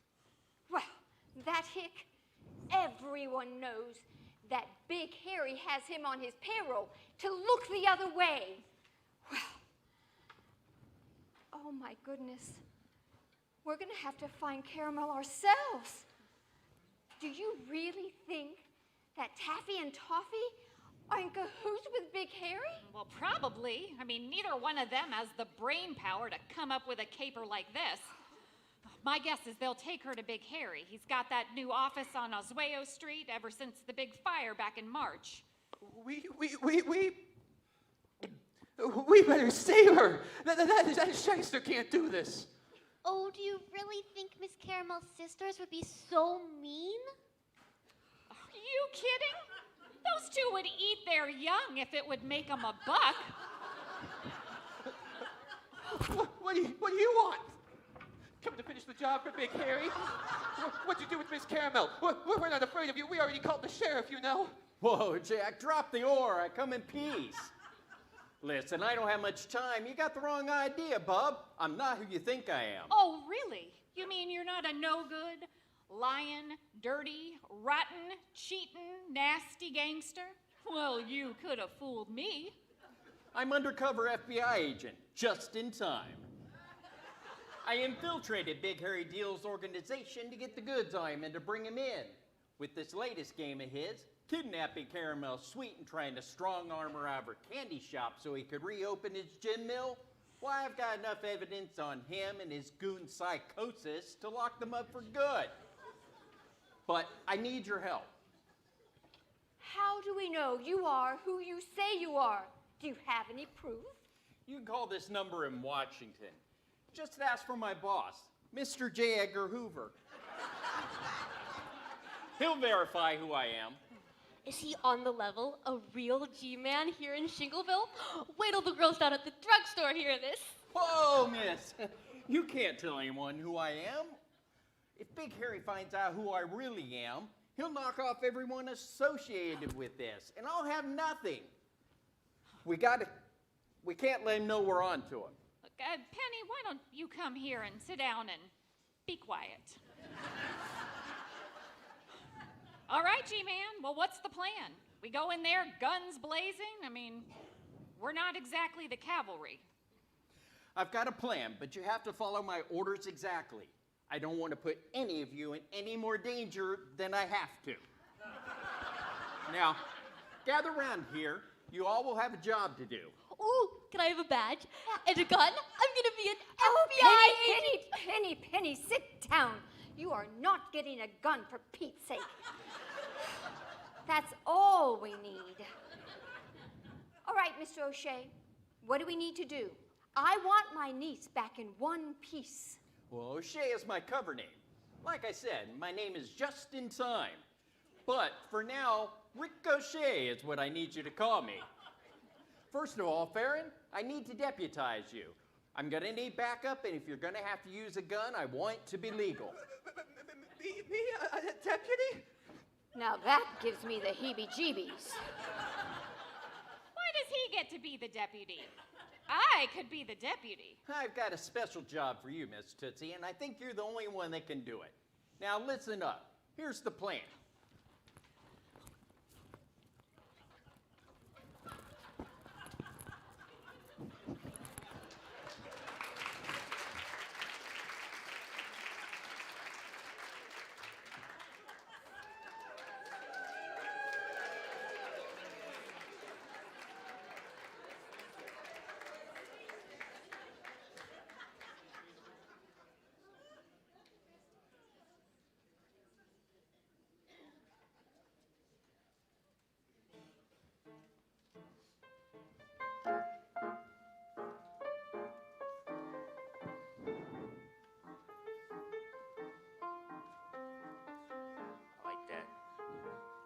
Well, that hick, everyone knows that Big Harry has him on his payroll to look the other way. Well, oh my goodness. We're going to have to find Caramel ourselves. Do you really think that Taffy and Toffee are in cahoots with Big Harry? Well, probably. I mean, neither one of them has the brain power to come up with a caper like this. My guess is they'll take her to Big Harry. He's got that new office on Oswego Street ever since the big fire back in March. We better save her. That shyster can't do this. Oh, do you really think Miss Caramel's sisters would be so mean? Are you kidding? Those 2 would eat their young if it would make them a buck. What do you want? Come to finish the job for Big Harry? What'd you do with Miss Caramel? We're not afraid of you. We already called the sheriff, you know. Whoa, Jack, drop the oar. I come in peace. Listen, I don't have much time. You got the wrong idea, bub. I'm not who you think I am. Oh, really? You mean you're not a no-good, lying, dirty, rotten, cheating, nasty gangster? Well, you could have fooled me. I'm undercover FBI agent, just in time. I infiltrated Big Harry Deal's organization to get the goods on him and to bring him in. With this latest game of his, kidnapping Caramel Sweet and trying to strong-arm her out of her candy shop so he could reopen his gin mill, why, I've got enough evidence on him and his goon psychosis to lock them up for good. But I need your help. How do we know you are who you say you are? Do you have any proof? You can call this number in Washington. Just ask for my boss, Mr. J. Edgar Hoover. He'll verify who I am. Is he on the level, a real G-man here in Shingleville? Wait till the girls down at the drugstore hear this. Whoa, miss. You can't tell anyone who I am. If Big Harry finds out who I really am, he'll knock off everyone associated with this, and I'll have nothing. We can't let him know we're on to him. Look, Penny, why don't you come here and sit down and be quiet? All right, G-Man, well, what's the plan? We go in there guns blazing? I mean, we're not exactly the cavalry. I've got a plan, but you have to follow my orders exactly. I don't want to put any of you in any more danger than I have to. Now, gather around here. You all will have a job to do. Ooh, can I have a badge and a gun? I'm gonna be an Oh, FBI agent. Penny, sit down. You are not getting a gun, for Pete's sake. That's all we need. All right, Mr. O'Shea, what do we need to do? I want my niece back in one piece. Well, O'Shea is my cover name. Like I said, my name is Just in Time. But for now, Rick O'Shea is what I need you to call me. First of all, Farron, I need to deputize you. I'm gonna need backup, and if you're gonna have to use a gun, I want it to be legal. Me, a deputy? Now that gives me the heebie-jeebies. Why does he get to be the deputy? I could be the deputy. I've got a special job for you, Miss Tootsie, and I think you're the only one that can do it. Now listen up. Here's the plan.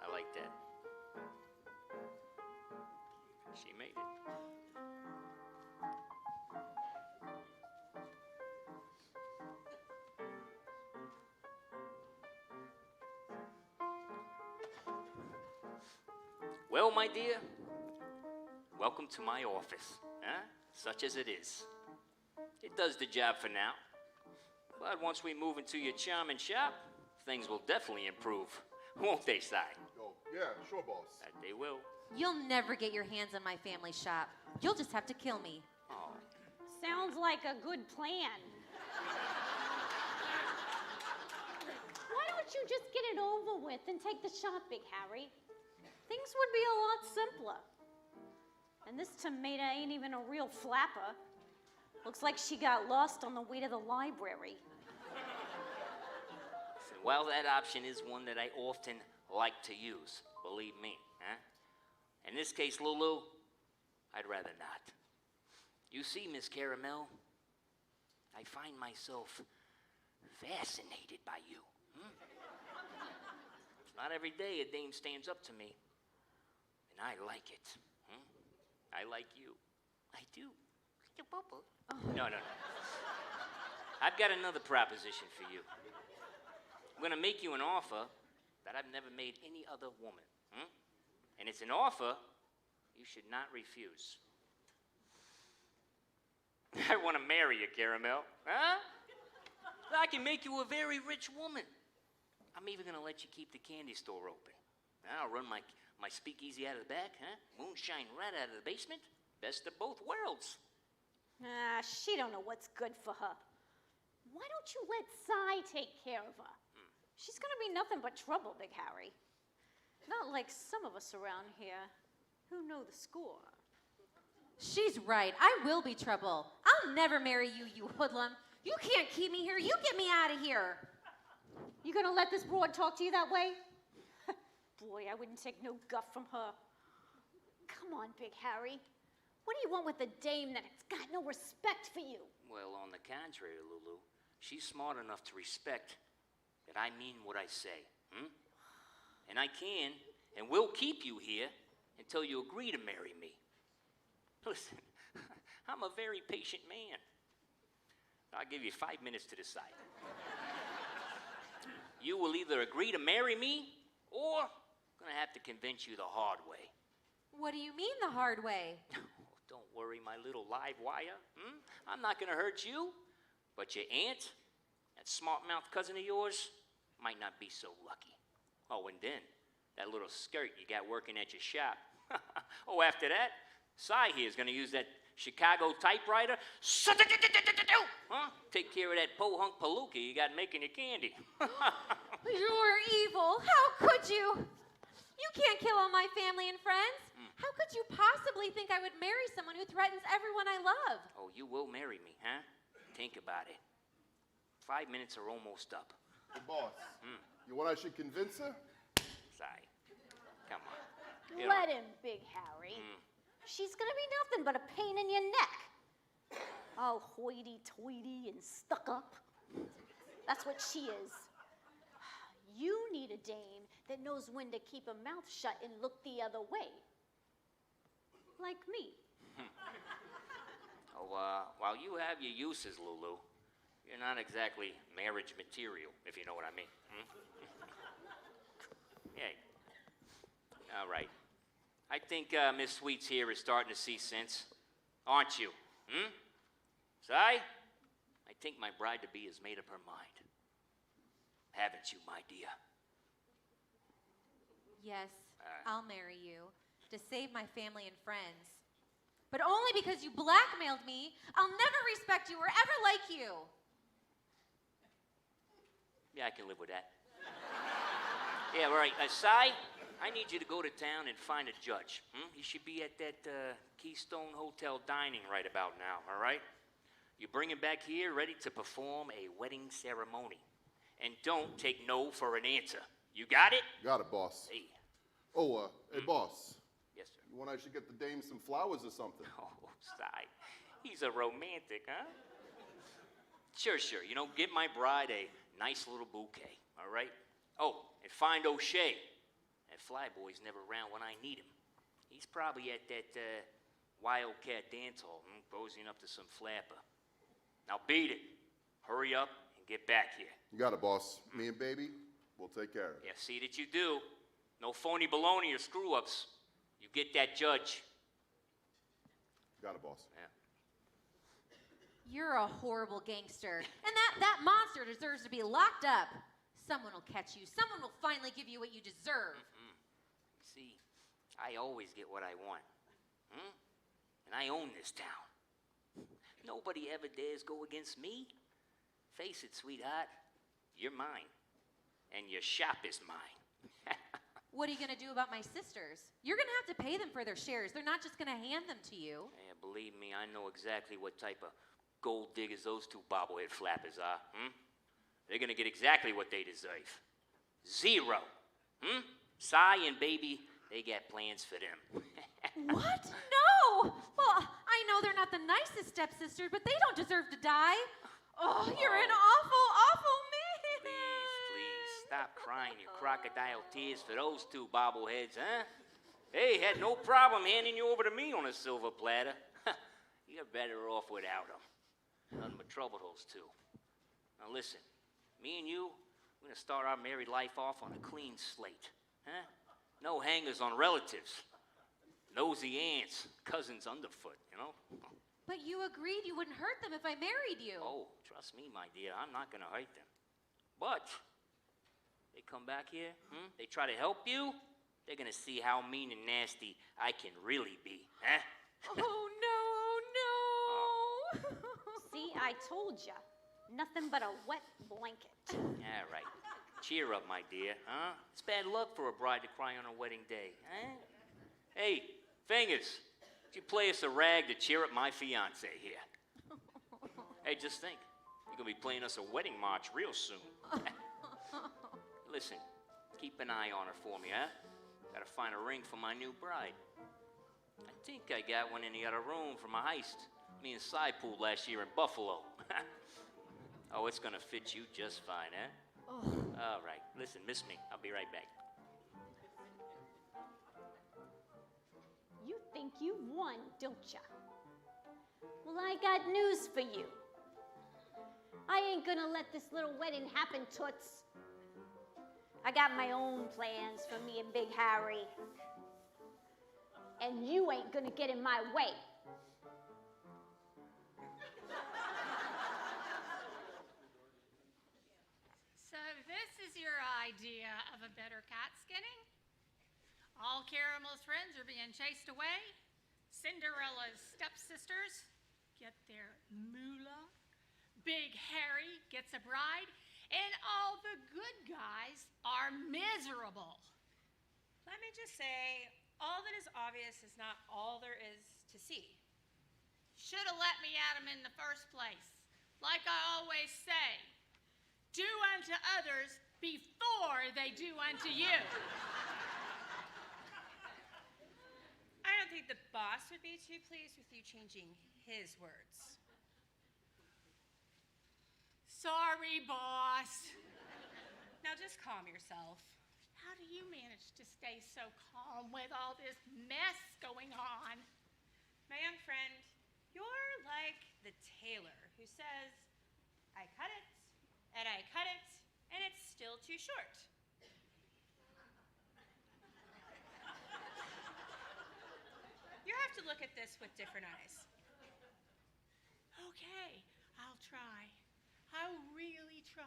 I like that. She made it. Well, my dear, welcome to my office, huh? Such as it is. It does the job for now. But once we move into your charming shop, things will definitely improve. Won't they, Si? Oh, yeah, sure, boss. That they will. You'll never get your hands on my family shop. You'll just have to kill me. Oh. Sounds like a good plan. Why don't you just get it over with and take the shot, Big Harry? Things would be a lot simpler. And this tomato ain't even a real flapper. Looks like she got lost on the way to the library. Well, that option is one that I often like to use, believe me, huh? In this case, Lulu, I'd rather not. You see, Miss Caramel, I find myself fascinated by you. It's not every day a dame stands up to me, and I like it. I like you. I do. No. I've got another proposition for you. I'm gonna make you an offer that I've never made any other woman. And it's an offer you should not refuse. I wanna marry you, Caramel. Huh? I can make you a very rich woman. I'm even gonna let you keep the candy store open. I'll run my speakeasy out of the back, huh? Moonshine right out of the basement. Best of both worlds. Ah, she don't know what's good for her. Why don't you let Cy take care of her? She's gonna be nothing but trouble, Big Harry. Not like some of us around here who know the score. She's right. I will be trouble. I'll never marry you, you hoodlum. You can't keep me here. You get me out of here. You gonna let this broad talk to you that way? Boy, I wouldn't take no guff from her. Come on, Big Harry. What do you want with a dame that's got no respect for you? Well, on the contrary, Lulu, she's smart enough to respect that I mean what I say. And I can and will keep you here until you agree to marry me. Listen, I'm a very patient man. I'll give you 5 minutes to decide. You will either agree to marry me, or I'm gonna have to convince you the hard way. What do you mean the hard way? Don't worry, my little live wire. I'm not gonna hurt you, but your aunt, that smart-mouthed cousin of yours, might not be so lucky. Oh, and then that little skirt you got working at your shop. Oh, after that, Cy here is gonna use that Chicago typewriter. Huh? Take care of that po-hunk palooka you got making your candy. You're evil. How could you? You can't kill all my family and friends. How could you possibly think I would marry someone who threatens everyone I love? Oh, you will marry me, huh? Think about it. 5 minutes are almost up. Hey, boss, you want I should convince her? Cy, come on. You Let know- him, Big Harry. She's gonna be nothing but a pain in your neck. All hoity-toity and stuck up. That's what she is. You need a dame that knows when to keep her mouth shut and look the other way. Like me. Oh, while you you have your uses, Lulu. You're not exactly marriage material, if you know what I mean. Hey. All right. I think Miss Sweets here is starting to see sense. Aren't you? Si? I think my bride-to-be has made up her mind. Haven't you, my dear? Yes, I'll marry you to save my family and friends. But only because you blackmailed me. I'll never respect you or ever like you. Yeah, I can live with that. Yeah, all right. Si, I need you to go to town and find a judge. He should be at that Keystone Hotel dining right about now, all right? You bring him back here ready to perform a wedding ceremony. And don't take no for an answer. You got it? Got it, boss. Hey. Oh, hey, boss. Yes, sir. You want I should get the dame some flowers or something? Oh, Si. He's a romantic, huh? Sure. You know, get my bride a nice little bouquet, all right? Oh, and find O'Shea. That flyboy's never around when I need him. He's probably at that Wildcat dance hall, posing up to some flapper. Now beat it. Hurry up and get back here. You got it, boss. Me and baby, we'll take care of it. Yeah, see that you do. No phony baloney or screw-ups. You get that judge. Got it, boss. Yeah. You're a horrible gangster. And that monster deserves to be locked up. Someone will catch you. Someone will finally give you what you deserve. See, I always get what I want. And I own this town. Nobody ever dares go against me. Face it, sweetheart. You're mine. And your shop is mine. What are you going to do about my sisters? You're going to have to pay them for their shares. They're not just going to hand them to you. Yeah, believe me, I know exactly what type of gold diggers those two bobblehead flappers are. They're going to get exactly what they deserve. Zero. Si and baby, they got plans for them. What? No! Well, I know they're not the nicest stepsisters, but they don't deserve to die. Oh, you're an awful, awful man. Please, stop crying your crocodile tears for those two bobbleheads, huh? Hey, had no problem handing you over to me on a silver platter. You're better off without them. Nothing but trouble, those two. Now listen, me and you, we're gonna start our married life off on a clean slate, huh? No hangers on relatives. Nosy aunts, cousins underfoot, you know? But you agreed you wouldn't hurt them if I married you. Oh, trust me, my dear, I'm not gonna hurt them. But they come back here, they try to help you, they're gonna see how mean and nasty I can really be, huh? Oh, no. See, I told ya. Nothing but a wet blanket. All right. Cheer up, my dear, huh? It's bad luck for a bride to cry on her wedding day, huh? Hey, Fingers, would you play us a rag to cheer up my fiance here? Hey, just think. You're going to be playing us a wedding march real soon. Listen, keep an eye on her for me, huh? Gotta find a ring for my new bride. I think I got one in the other room from a heist me and Cy pulled last year in Buffalo. Oh, it's gonna fit you just fine, huh? Oh. All right, listen, miss me. I'll be right back. You think you won, don't ya? Well, I got news for you. I ain't gonna let this little wedding happen, Toots. I got my own plans for me and Big Harry. And you ain't gonna get in my way. So this is your idea of a better cat skinning? All Caramel's friends are being chased away. Cinderella's stepsisters get their moolah. Big Harry gets a bride. And all the good guys are miserable. Let me just say, all that is obvious is not all there is to see. Should have let me at him in the first place. Like I always say, do unto others before they do unto you. I don't think the boss would be too pleased with you changing his words. Sorry, boss. Now just calm yourself. How do you manage to stay so calm with all this mess going on? My young friend, you're like the tailor who says, I cut it, and I cut it, and it's still too short. You have to look at this with different eyes. Okay, I'll try. I'll really try.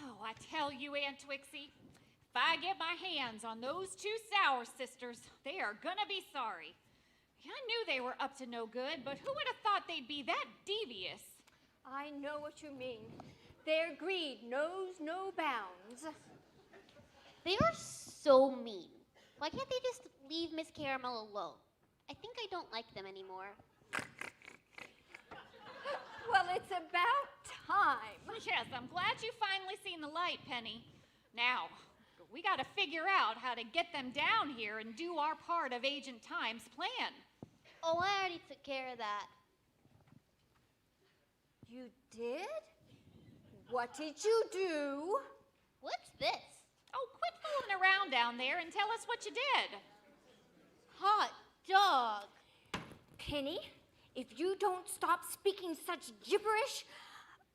Oh, I tell you, Aunt Twixie, if I get my hands on those two Sour sisters, they are gonna be sorry. I knew they were up to no good, but who would have thought they'd be that devious? I know what you mean. Their greed knows no bounds. They are so mean. Why can't they just leave Miss Caramel alone? I think I don't like them anymore. Well, it's about time. Yes, I'm glad you finally seen the light, Penny. Now, we gotta figure out how to get them down here and do our part of Agent Time's plan. Oh, I already took care of that. You did? What did you do? What's this? Oh, quit fooling around down there and tell us what you did. Hot dog. Penny, if you don't stop speaking such gibberish,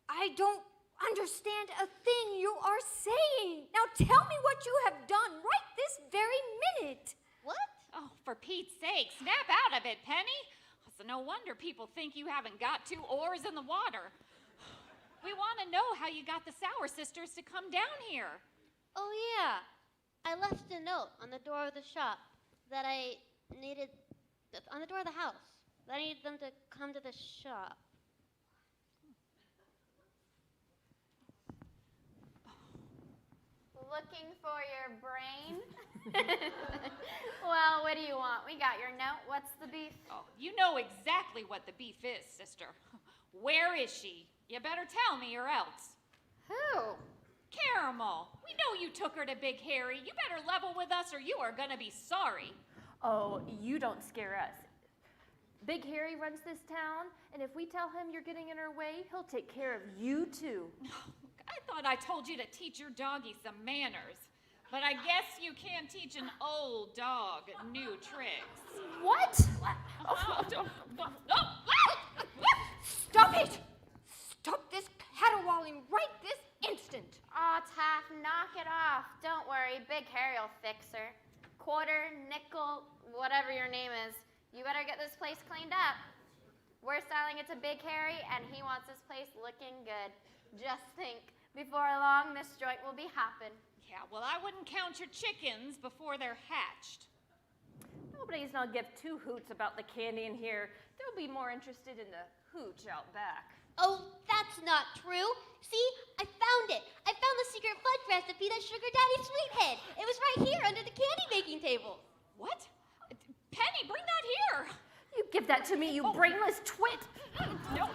I don't understand a thing you are saying. Now tell me what you have done right this very minute. What? Oh, for Pete's sake, snap out of it, Penny. So no wonder people think you haven't got two oars in the water. We want to know how you got the Sour sisters to come down here. Oh, yeah. I left a note on the door of the shop that I needed, on the door of the house, that I needed them to come to the shop. Looking for your brain? Well, what do you want? We got your note. What's the beef? Oh, you know exactly what the beef is, sister. Where is she? You better tell me or else. Who? Caramel. We know you took her to Big Harry. You better level with us or you are gonna be sorry. Oh, you don't scare us. Big Harry runs this town, and if we tell him you're getting in our way, he'll take care of you too. I thought I told you to teach your doggy some manners. But I guess you can't teach an old dog new tricks. What? Stop it! Stop this caterwauling right this instant. Aw, Taff, knock it off. Don't worry, Big Harry'll fix her. Quarter, nickel, whatever your name is. You better get this place cleaned up. We're selling it to Big Harry, and he wants this place looking good. Just think, before long, this joint will be hopping. Yeah, well, I wouldn't count your chickens before they're hatched. Nobody's gonna give two hoots about the candy in here. They'll be more interested in the hooch out back. Oh, that's not true. See, I found it. I found the secret fudge recipe that Sugar Daddy Sweethead. It was right here under the candy baking table. What? Penny, bring that here. You give that to me, you brainless twit. No.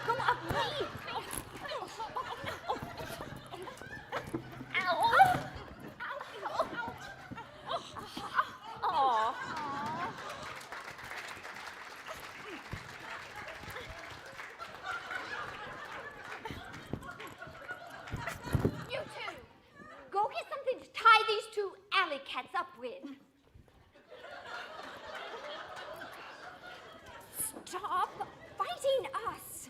Go up me. You two, go get something to tie these two alley cats up with. Stop fighting us.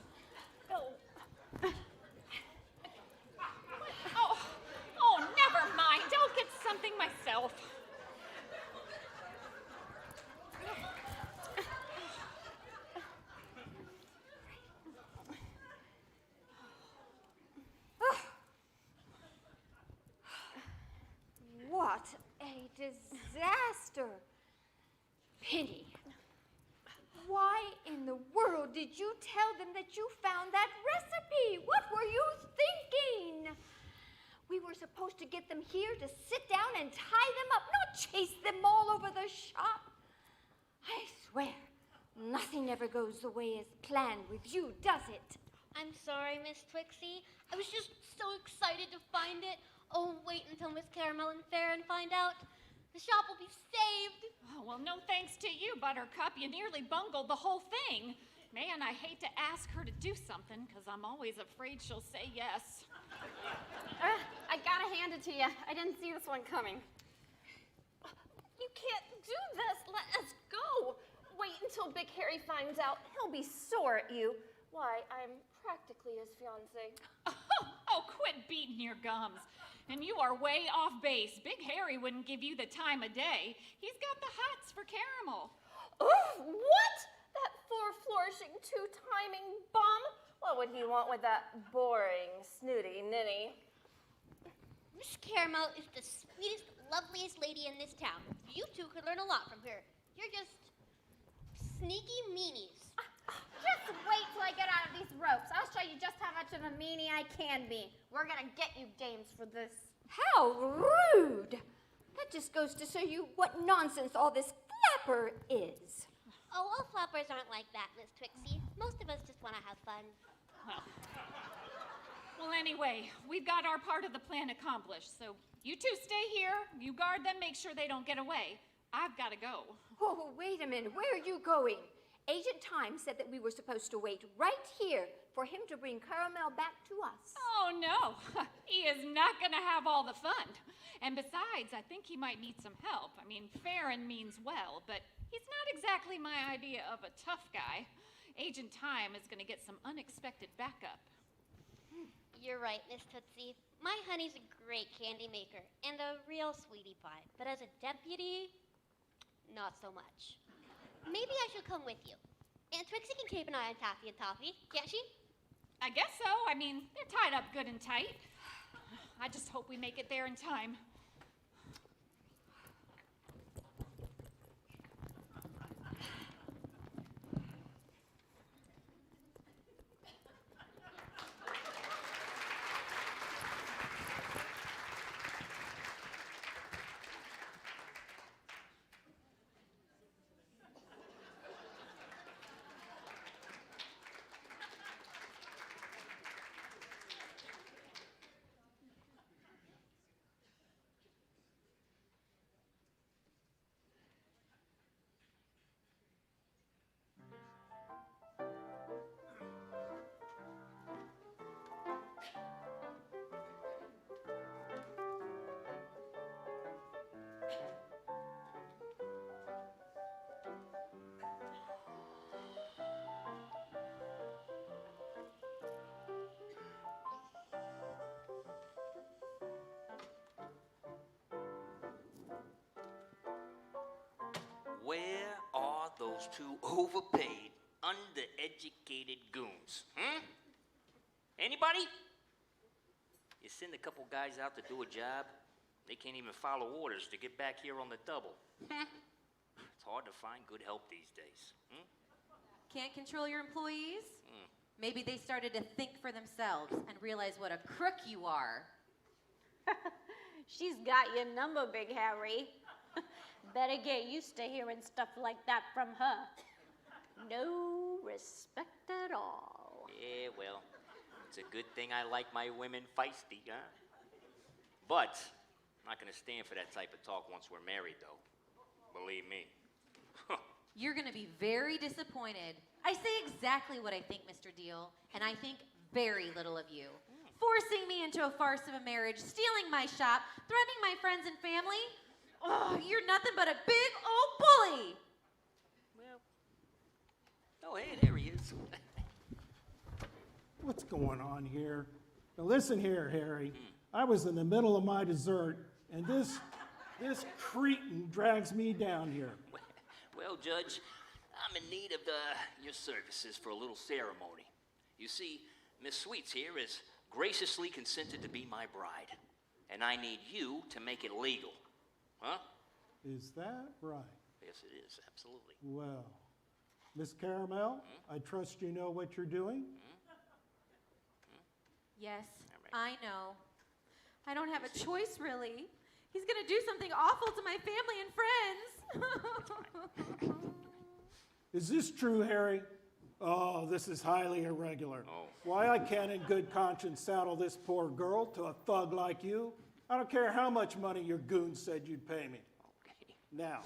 Oh, never mind. I'll get something myself. What a disaster. Penny, why in the world did you tell them that you found that recipe? What were you thinking? We were supposed to get them here to sit down and tie them up, not chase them all over the shop. I swear, nothing ever goes the way as planned with you, does it? I'm sorry, Miss Twixie. I was just so excited to find it. Oh, wait until Miss Caramel and Farron find out. The shop will be saved. Oh, well, no thanks to you, Buttercup. You nearly bungled the whole thing. Man, I hate to ask her to do something, because I'm always afraid she'll say yes. I gotta hand it to you. I didn't see this one coming. You can't do this. Let us go. Wait until Big Harry finds out. He'll be sore at you. Why, I'm practically his fiancée. Oh, quit beating your gums. And you are way off base. Big Harry wouldn't give you the time of day. He's got the hots for Caramel. Oh, what? That flourishing, two-timing bum? What would he want with that boring, snooty ninny? Miss Caramel is the sweetest, loveliest lady in this town. You two could learn a lot from her. You're just sneaky meanies. Just wait till I get out of these ropes. I'll show you just how much of a meanie I can be. We're gonna get you games for this. How rude! That just goes to show you what nonsense all this flapper is. Oh, all flappers aren't like that, Miss Twixie. Most of us just want to have fun. Well, anyway, we've got our part of the plan accomplished. So you two stay here. You guard them. Make sure they don't get away. I've got to go. Oh, wait a minute. Where are you going? Agent Time said that we were supposed to wait right here for him to bring Caramel back to us. Oh, no. He is not going to have all the fun. And besides, I think he might need some help. I mean, Farron means well, but he's not exactly my idea of a tough guy. Agent Time is going to get some unexpected backup. You're right, Miss Tootsie. My honey's a great candy maker and a real sweetie pie. But as a deputy, not so much. Maybe I should come with you. Aunt Twixie can keep an eye on Taffy and Toffee, can't she? I guess so. I mean, they're tied up good and tight. I just hope we make it there in time. Where are those two overpaid, undereducated goons? Anybody? You send a couple guys out to do a job, they can't even follow orders to get back here on the double. It's hard to find good help these days. Can't control your employees? Maybe they started to think for themselves and realize what a crook you are. She's got your number, Big Harry. Better get used to hearing stuff like that from her. No respect at all. Yeah, well, it's a good thing I like my women feisty, huh? But I'm not gonna stand for that type of talk once we're married, though. Believe me. You're gonna be very disappointed. I say exactly what I think, Mr. Deal, and I think very little of you. Forcing me into a farce of a marriage, stealing my shop, threatening my friends and family. Oh, you're nothing but a big old bully. Well, oh, hey, there he is. What's going on here? Now listen here, Harry. I was in the middle of my dessert, and this cretin drags me down here. Well, Judge, I'm in need of your services for a little ceremony. You see, Miss Sweets here has graciously consented to be my bride, and I need you to make it legal. Huh? Is that right? Yes, it is, absolutely. Well, Miss Caramel, I trust you know what you're doing? Yes, I know. I don't have a choice, really. He's gonna do something awful to my family and friends. Is this true, Harry? Oh, this is highly irregular. Why I can't in good conscience saddle this poor girl to a thug like you? I don't care how much money your goon said you'd pay me. Now,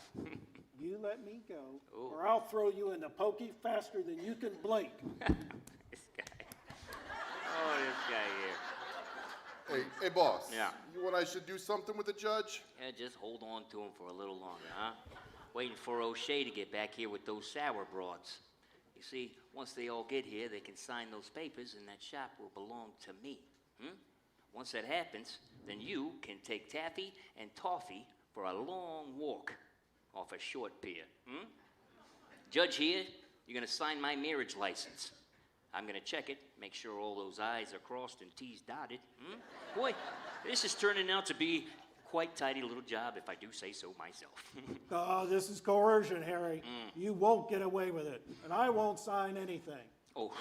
you let me go, or I'll throw you in the pokey faster than you can blink. This guy. Oh, this guy here. Hey, boss. Yeah. You want I should do something with the judge? Yeah, just hold on to him for a little longer, huh? Waiting for O'Shea to get back here with those sour broads. You see, once they all get here, they can sign those papers and that shop will belong to me. Once that happens, then you can take Taffy and Toffee for a long walk off a short pier. Judge here, you're gonna sign my marriage license. I'm gonna check it, make sure all those I's are crossed and T's dotted. Boy, this is turning out to be quite tidy little job, if I do say so myself. Oh, this is coercion, Harry. You won't get away with it, and I won't sign anything.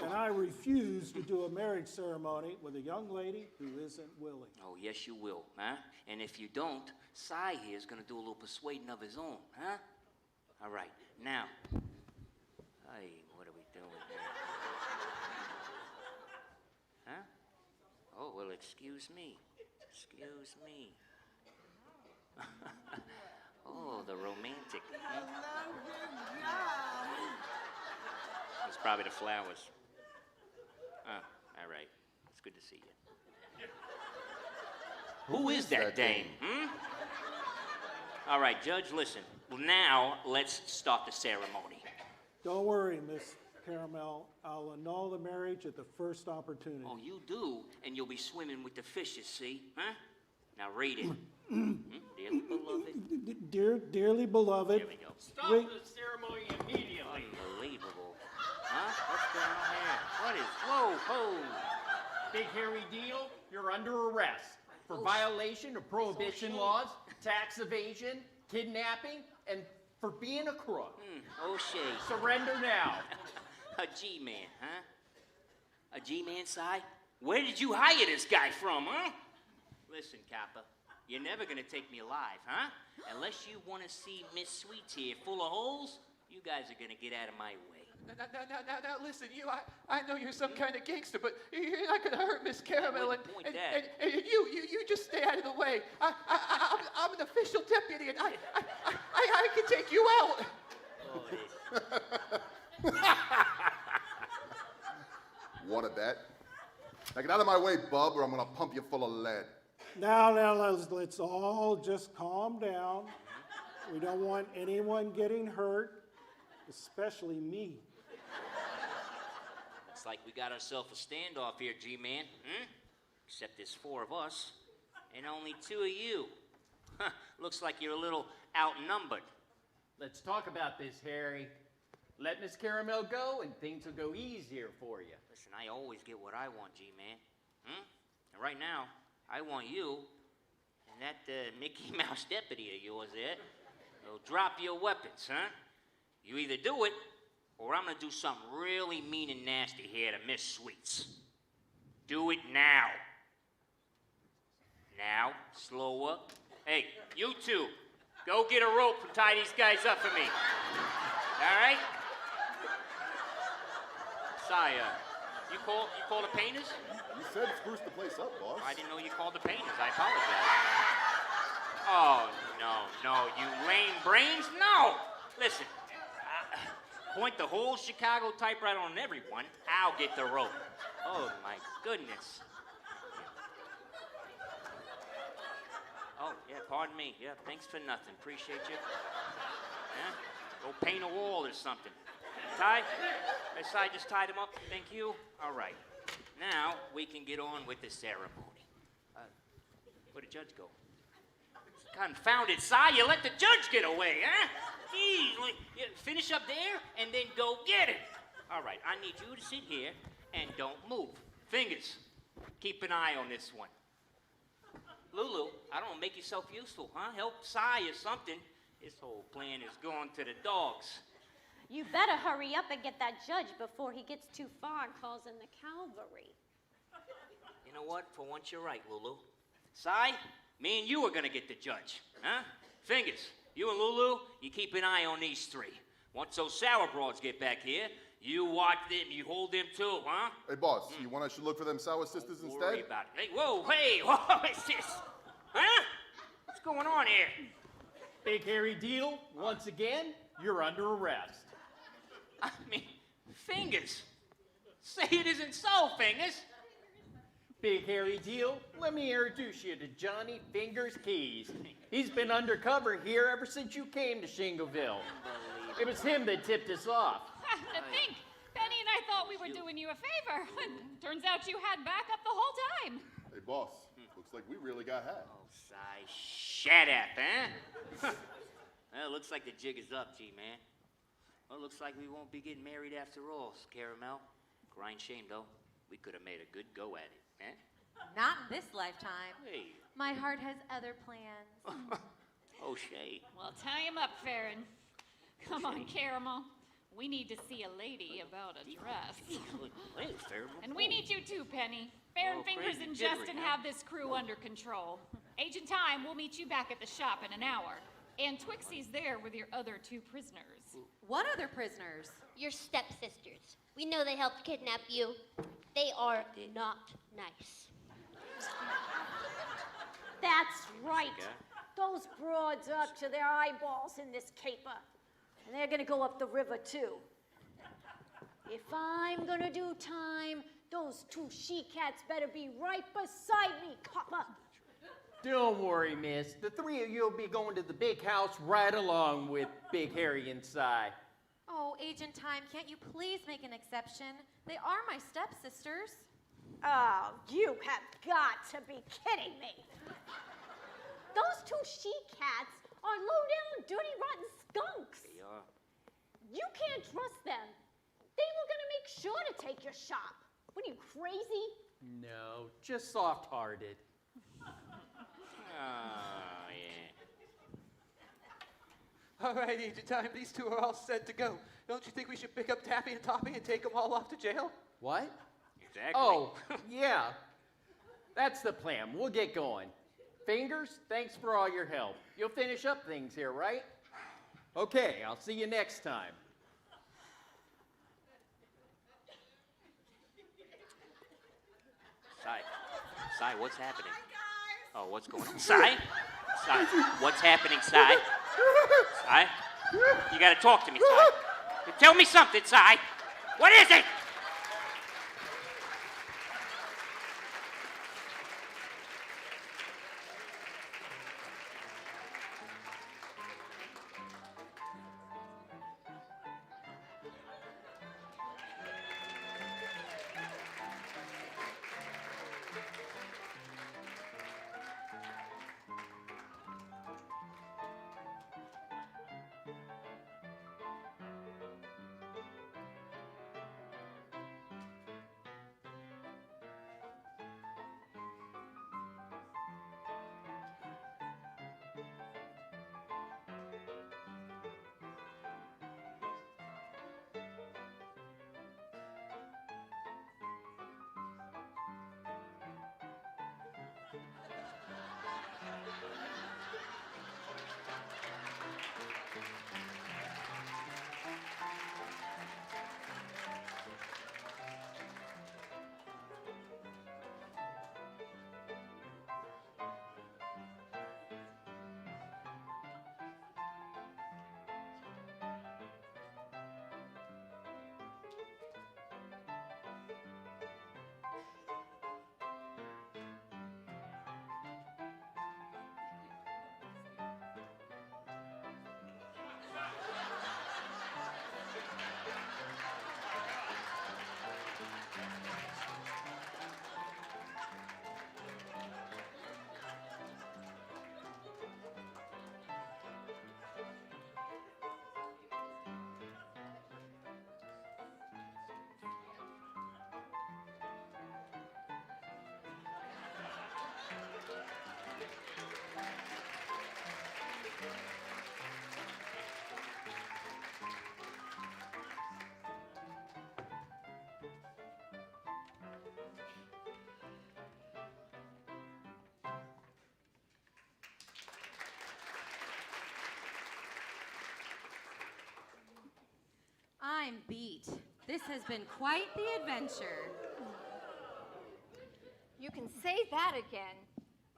And I refuse to do a marriage ceremony with a young lady who isn't willing. Oh, yes, you will, huh? And if you don't, Cy here is gonna do a little persuading of his own, huh? All right, now, hey, what are we doing here? Huh? Oh, well, excuse me. Excuse me. Oh, the romantic. It's probably the flowers. All right. It's good to see you. Who is that dame? All right, Judge, listen. Well, now, let's start the ceremony. Don't worry, Miss Caramel. I'll annul the marriage at the first opportunity. Oh, you do, and you'll be swimming with the fishes, see? Huh? Now read it. Dearly beloved. Dearly beloved. There we go. Stop the ceremony immediately. Unbelievable. Huh? What's going on here? What is... Whoa, ho! Big hairy deal, you're under arrest for violation of prohibition laws, tax evasion, kidnapping, and for being a crook. O'Shea. Surrender now. A G-man, huh? A G-man, Si? Where did you hire this guy from, huh? Listen, Kappa, you're never gonna take me alive, huh? Unless you wanna see Miss Sweets here full of holes, you guys are gonna get out of my way. Now, listen, I know you're some kind of gangster, but you're not gonna hurt Miss Caramel, and you just stay out of the way. I'm an official deputy, and I can take you out. Want a bet? Now get out of my way, bub, or I'm gonna pump you full of lead. Now, let's all just calm down. We don't want anyone getting hurt, especially me. Looks like we got ourselves a standoff here, G-Man. Except there's 4 of us, and only 2 of you. Looks like you're a little outnumbered. Let's talk about this, Harry. Let Miss Caramel go, and things will go easier for you. Listen, I always get what I want, G-Man. And right now, I want you and that Mickey Mouse deputy of yours there. So drop your weapons, huh? You either do it, or I'm gonna do something really mean and nasty here to Miss Sweets. Do it now. Now, slower. Hey, you two, go get a rope and tie these guys up for me. All right? Saya, you call the painters? You said spruce the place up, boss. I didn't know you called the painters. I apologize. Oh, no, you lame brains. No! Listen, point the whole Chicago typewriter on everyone. I'll get the rope. Oh, my goodness. Oh, yeah, pardon me. Yeah, thanks for nothing. Appreciate you. Yeah? Go paint a wall or something. Ty? I just tied him up. Thank you. All right. Now we can get on with the ceremony. Where'd the judge go? Confounded, Si, you let the judge get away, huh? Jeez, finish up there and then go get it. All right, I need you to sit here and don't move. Fingers, keep an eye on this one. Lulu, I don't know, make yourself useful, huh? Help Si or something. This whole plan is going to the dogs. You better hurry up and get that judge before he gets too far and calls in the cavalry. You know what? For once, you're right, Lulu. Si, me and you are gonna get the judge, huh? Fingers, you and Lulu, you keep an eye on these three. Once those sour broads get back here, you watch them, you hold them too, huh? Hey, boss, you want us to look for them sour sisters Don't instead? worry about it. Hey, whoa, hey, what is this? Huh? What's going on here? Big Hairy Deal, once again, you're under arrest. I mean, Fingers. Say it isn't so, Fingers. Big Hairy Deal, let me introduce you to Johnny Fingers Keys. He's been undercover here ever since you came to Shingleville. It was him that tipped us off. To think, Penny and I thought we were doing you a favor. Turns out you had backup the whole time. Hey, boss, looks like we really got hacked. Oh, Si, shut up, huh? Well, looks like the jig is up, G-Man. Well, looks like we won't be getting married after all, Caramel. Grind shame, though. We could have made a good go at it, eh? Not in this lifetime. Hey. My heart has other plans. Oh, Shay. Well, tie him up, Farron. Come on, Caramel. We need to see a lady about a dress. And we need you too, Penny. Farron, Oh, Fingers, crazy and jittery, Justin huh? have this crew under control. Agent Time, we'll meet you back at the shop in an hour. And Twixie's there with your other two prisoners. What other prisoners? Your stepsisters. We know they helped kidnap you. They are not nice. That's right. Those broads are up to their eyeballs in this caper. And they're gonna go up the river too. If I'm gonna do time, those two she-cats better be right beside me, copper. Don't worry, miss. The three of you will be going to the big house right along with Big Harry and Si. Oh, Agent Time, can't you please make an exception? They are my stepsisters. Oh, you have got to be kidding me. Those two she-cats are low-down, dirty, rotten skunks. They are. You can't trust them. They were gonna make sure to take your shop. What are you, crazy? No, just soft-hearted. Oh, yeah. All right, Agent Time, these two are all set to go. Don't you think we should pick up Tappy and Toppy and take them all off to jail? What? Exactly. Oh, yeah. That's the plan. We'll get going. Fingers, thanks for all your help. You'll finish up things here, right? Okay, I'll see you next time. Si, what's happening? Oh, what's going on? Si, what's happening, Si? Si, you gotta talk to me, Si. Tell me something, Si. What is it? I'm beat. This has been quite the adventure. You can say that again.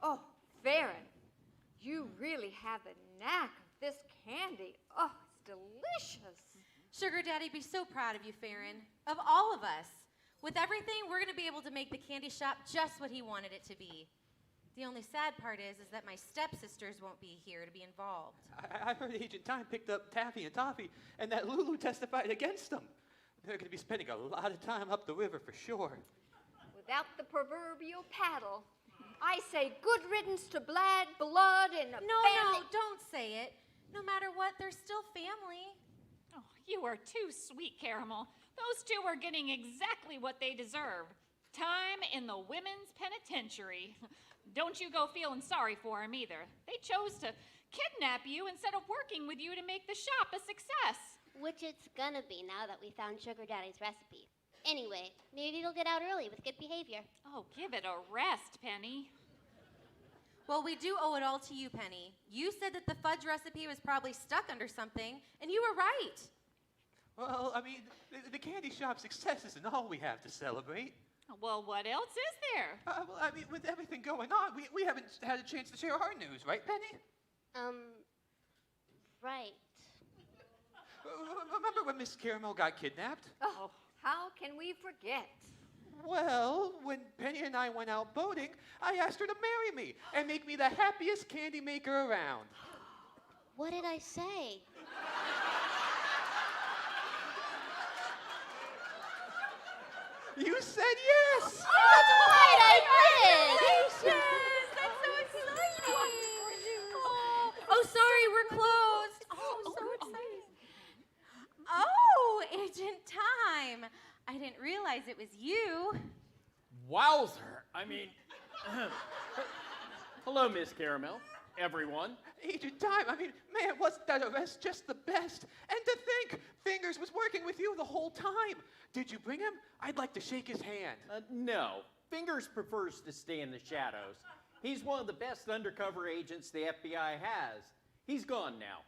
Oh, Farron, you really have the knack of this candy. Oh, it's delicious. Sugar Daddy'd be so proud of you, Farron. Of all of us. With everything, we're going to be able to make the candy shop just what he wanted it to be. The only sad part is that my stepsisters won't be here to be involved. I heard Agent Time picked up Taffy and Toffee, and that Lulu testified against them. They're going to be spending a lot of time up the river for sure. Without the proverbial paddle, I say good riddance to blood and a No, family. don't say it. No matter what, they're still family. Oh, you are too sweet, Caramel. Those two are getting exactly what they deserve. Time in the women's penitentiary. Don't you go feeling sorry for them either. They chose to kidnap you instead of working with you to make the shop a success. Which it's gonna be now that we found Sugar Daddy's recipe. Anyway, maybe we'll get out early with good behavior. Oh, give it a rest, Penny. Well, we do owe it all to you, Penny. You said that the fudge recipe was probably stuck under something, and you were right. Well, I mean, the candy shop's success isn't all we have to celebrate. Well, what else is there? Well, I mean, with everything going on, we haven't had a chance to share our news, right, Penny? Right. Remember when Miss Caramel got kidnapped? Oh, how can we forget? Well, when Penny and I went out boating, I asked her to marry me and make me the happiest candy maker around. What did I say? You said yes! That's right, I did! Congratulations! That's so exciting! Oh, sorry, we're closed. Oh, so exciting. Oh, Agent Time. I didn't realize it was you. Wowzer. I mean, hello, Miss Caramel, everyone. Agent Time, I mean, man, wasn't that arrest just the best? And to think, Fingers was working with you the whole time. Did you bring him? I'd like to shake his hand. No, Fingers prefers to stay in the shadows. He's one of the best undercover agents the FBI has. He's gone now.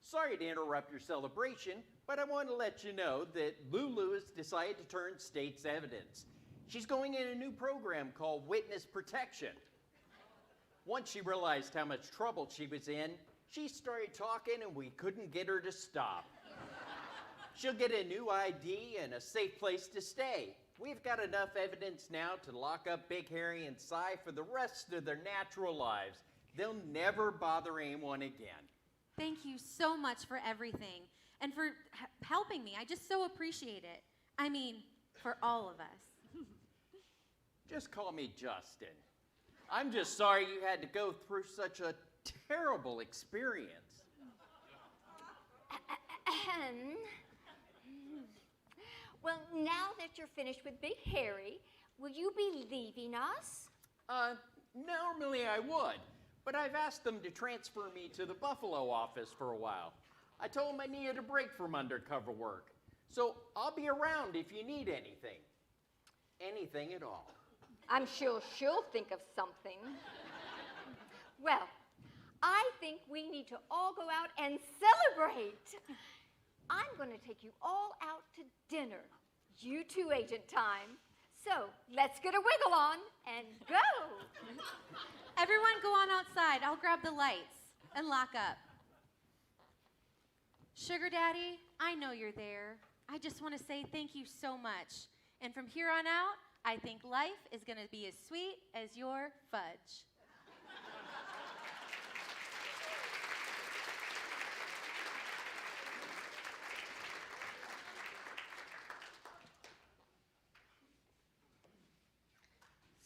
Sorry to interrupt your celebration, but I want to let you know that Lulu has decided to turn state's evidence. She's going in a new program called Witness Protection. Once she realized how much trouble she was in, she started talking and we couldn't get her to stop. She'll get a new ID and a safe place to stay. We've got enough evidence now to lock up Big Harry and Cy for the rest of their natural lives. They'll never bother anyone again. Thank you so much for everything and for helping me. I just so appreciate it. I mean, for all of us. Just call me Justin. I'm just sorry you had to go through such a terrible experience. Well, now that you're finished with Big Harry, will you be leaving us? Normally I would, but I've asked them to transfer me to the Buffalo office for a while. I told them I needed a break from undercover work. So I'll be around if you need anything. Anything at all. I'm sure she'll think of something. Well, I think we need to all go out and celebrate. I'm going to take you all out to dinner. You too, Agent Time. So let's get a wiggle on and go. Everyone go on outside. I'll grab the lights and lock up. Sugar Daddy, I know you're there. I just want to say thank you so much. And from here on out, I think life is going to be as sweet as your fudge.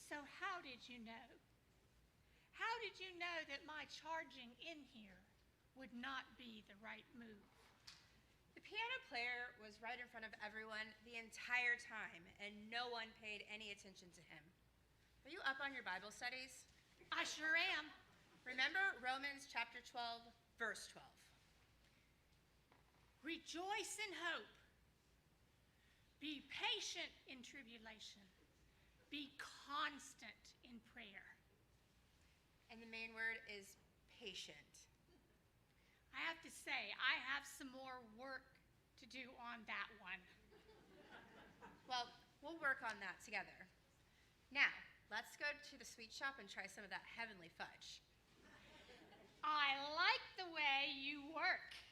So how did you know? How did you know that my charging in here would not be the right move? The piano player was right in front of everyone the entire time, and no one paid any attention to him. Are you up on your Bible studies? I sure am. Remember Romans chapter 12, verse 12. Rejoice in hope. Be patient in tribulation. Be constant in prayer. And the main word is patient. I have to say, I have some more work to do on that one. Well, we'll work on that together. Now, let's go to the sweet shop and try some of that heavenly fudge. I like the way you work.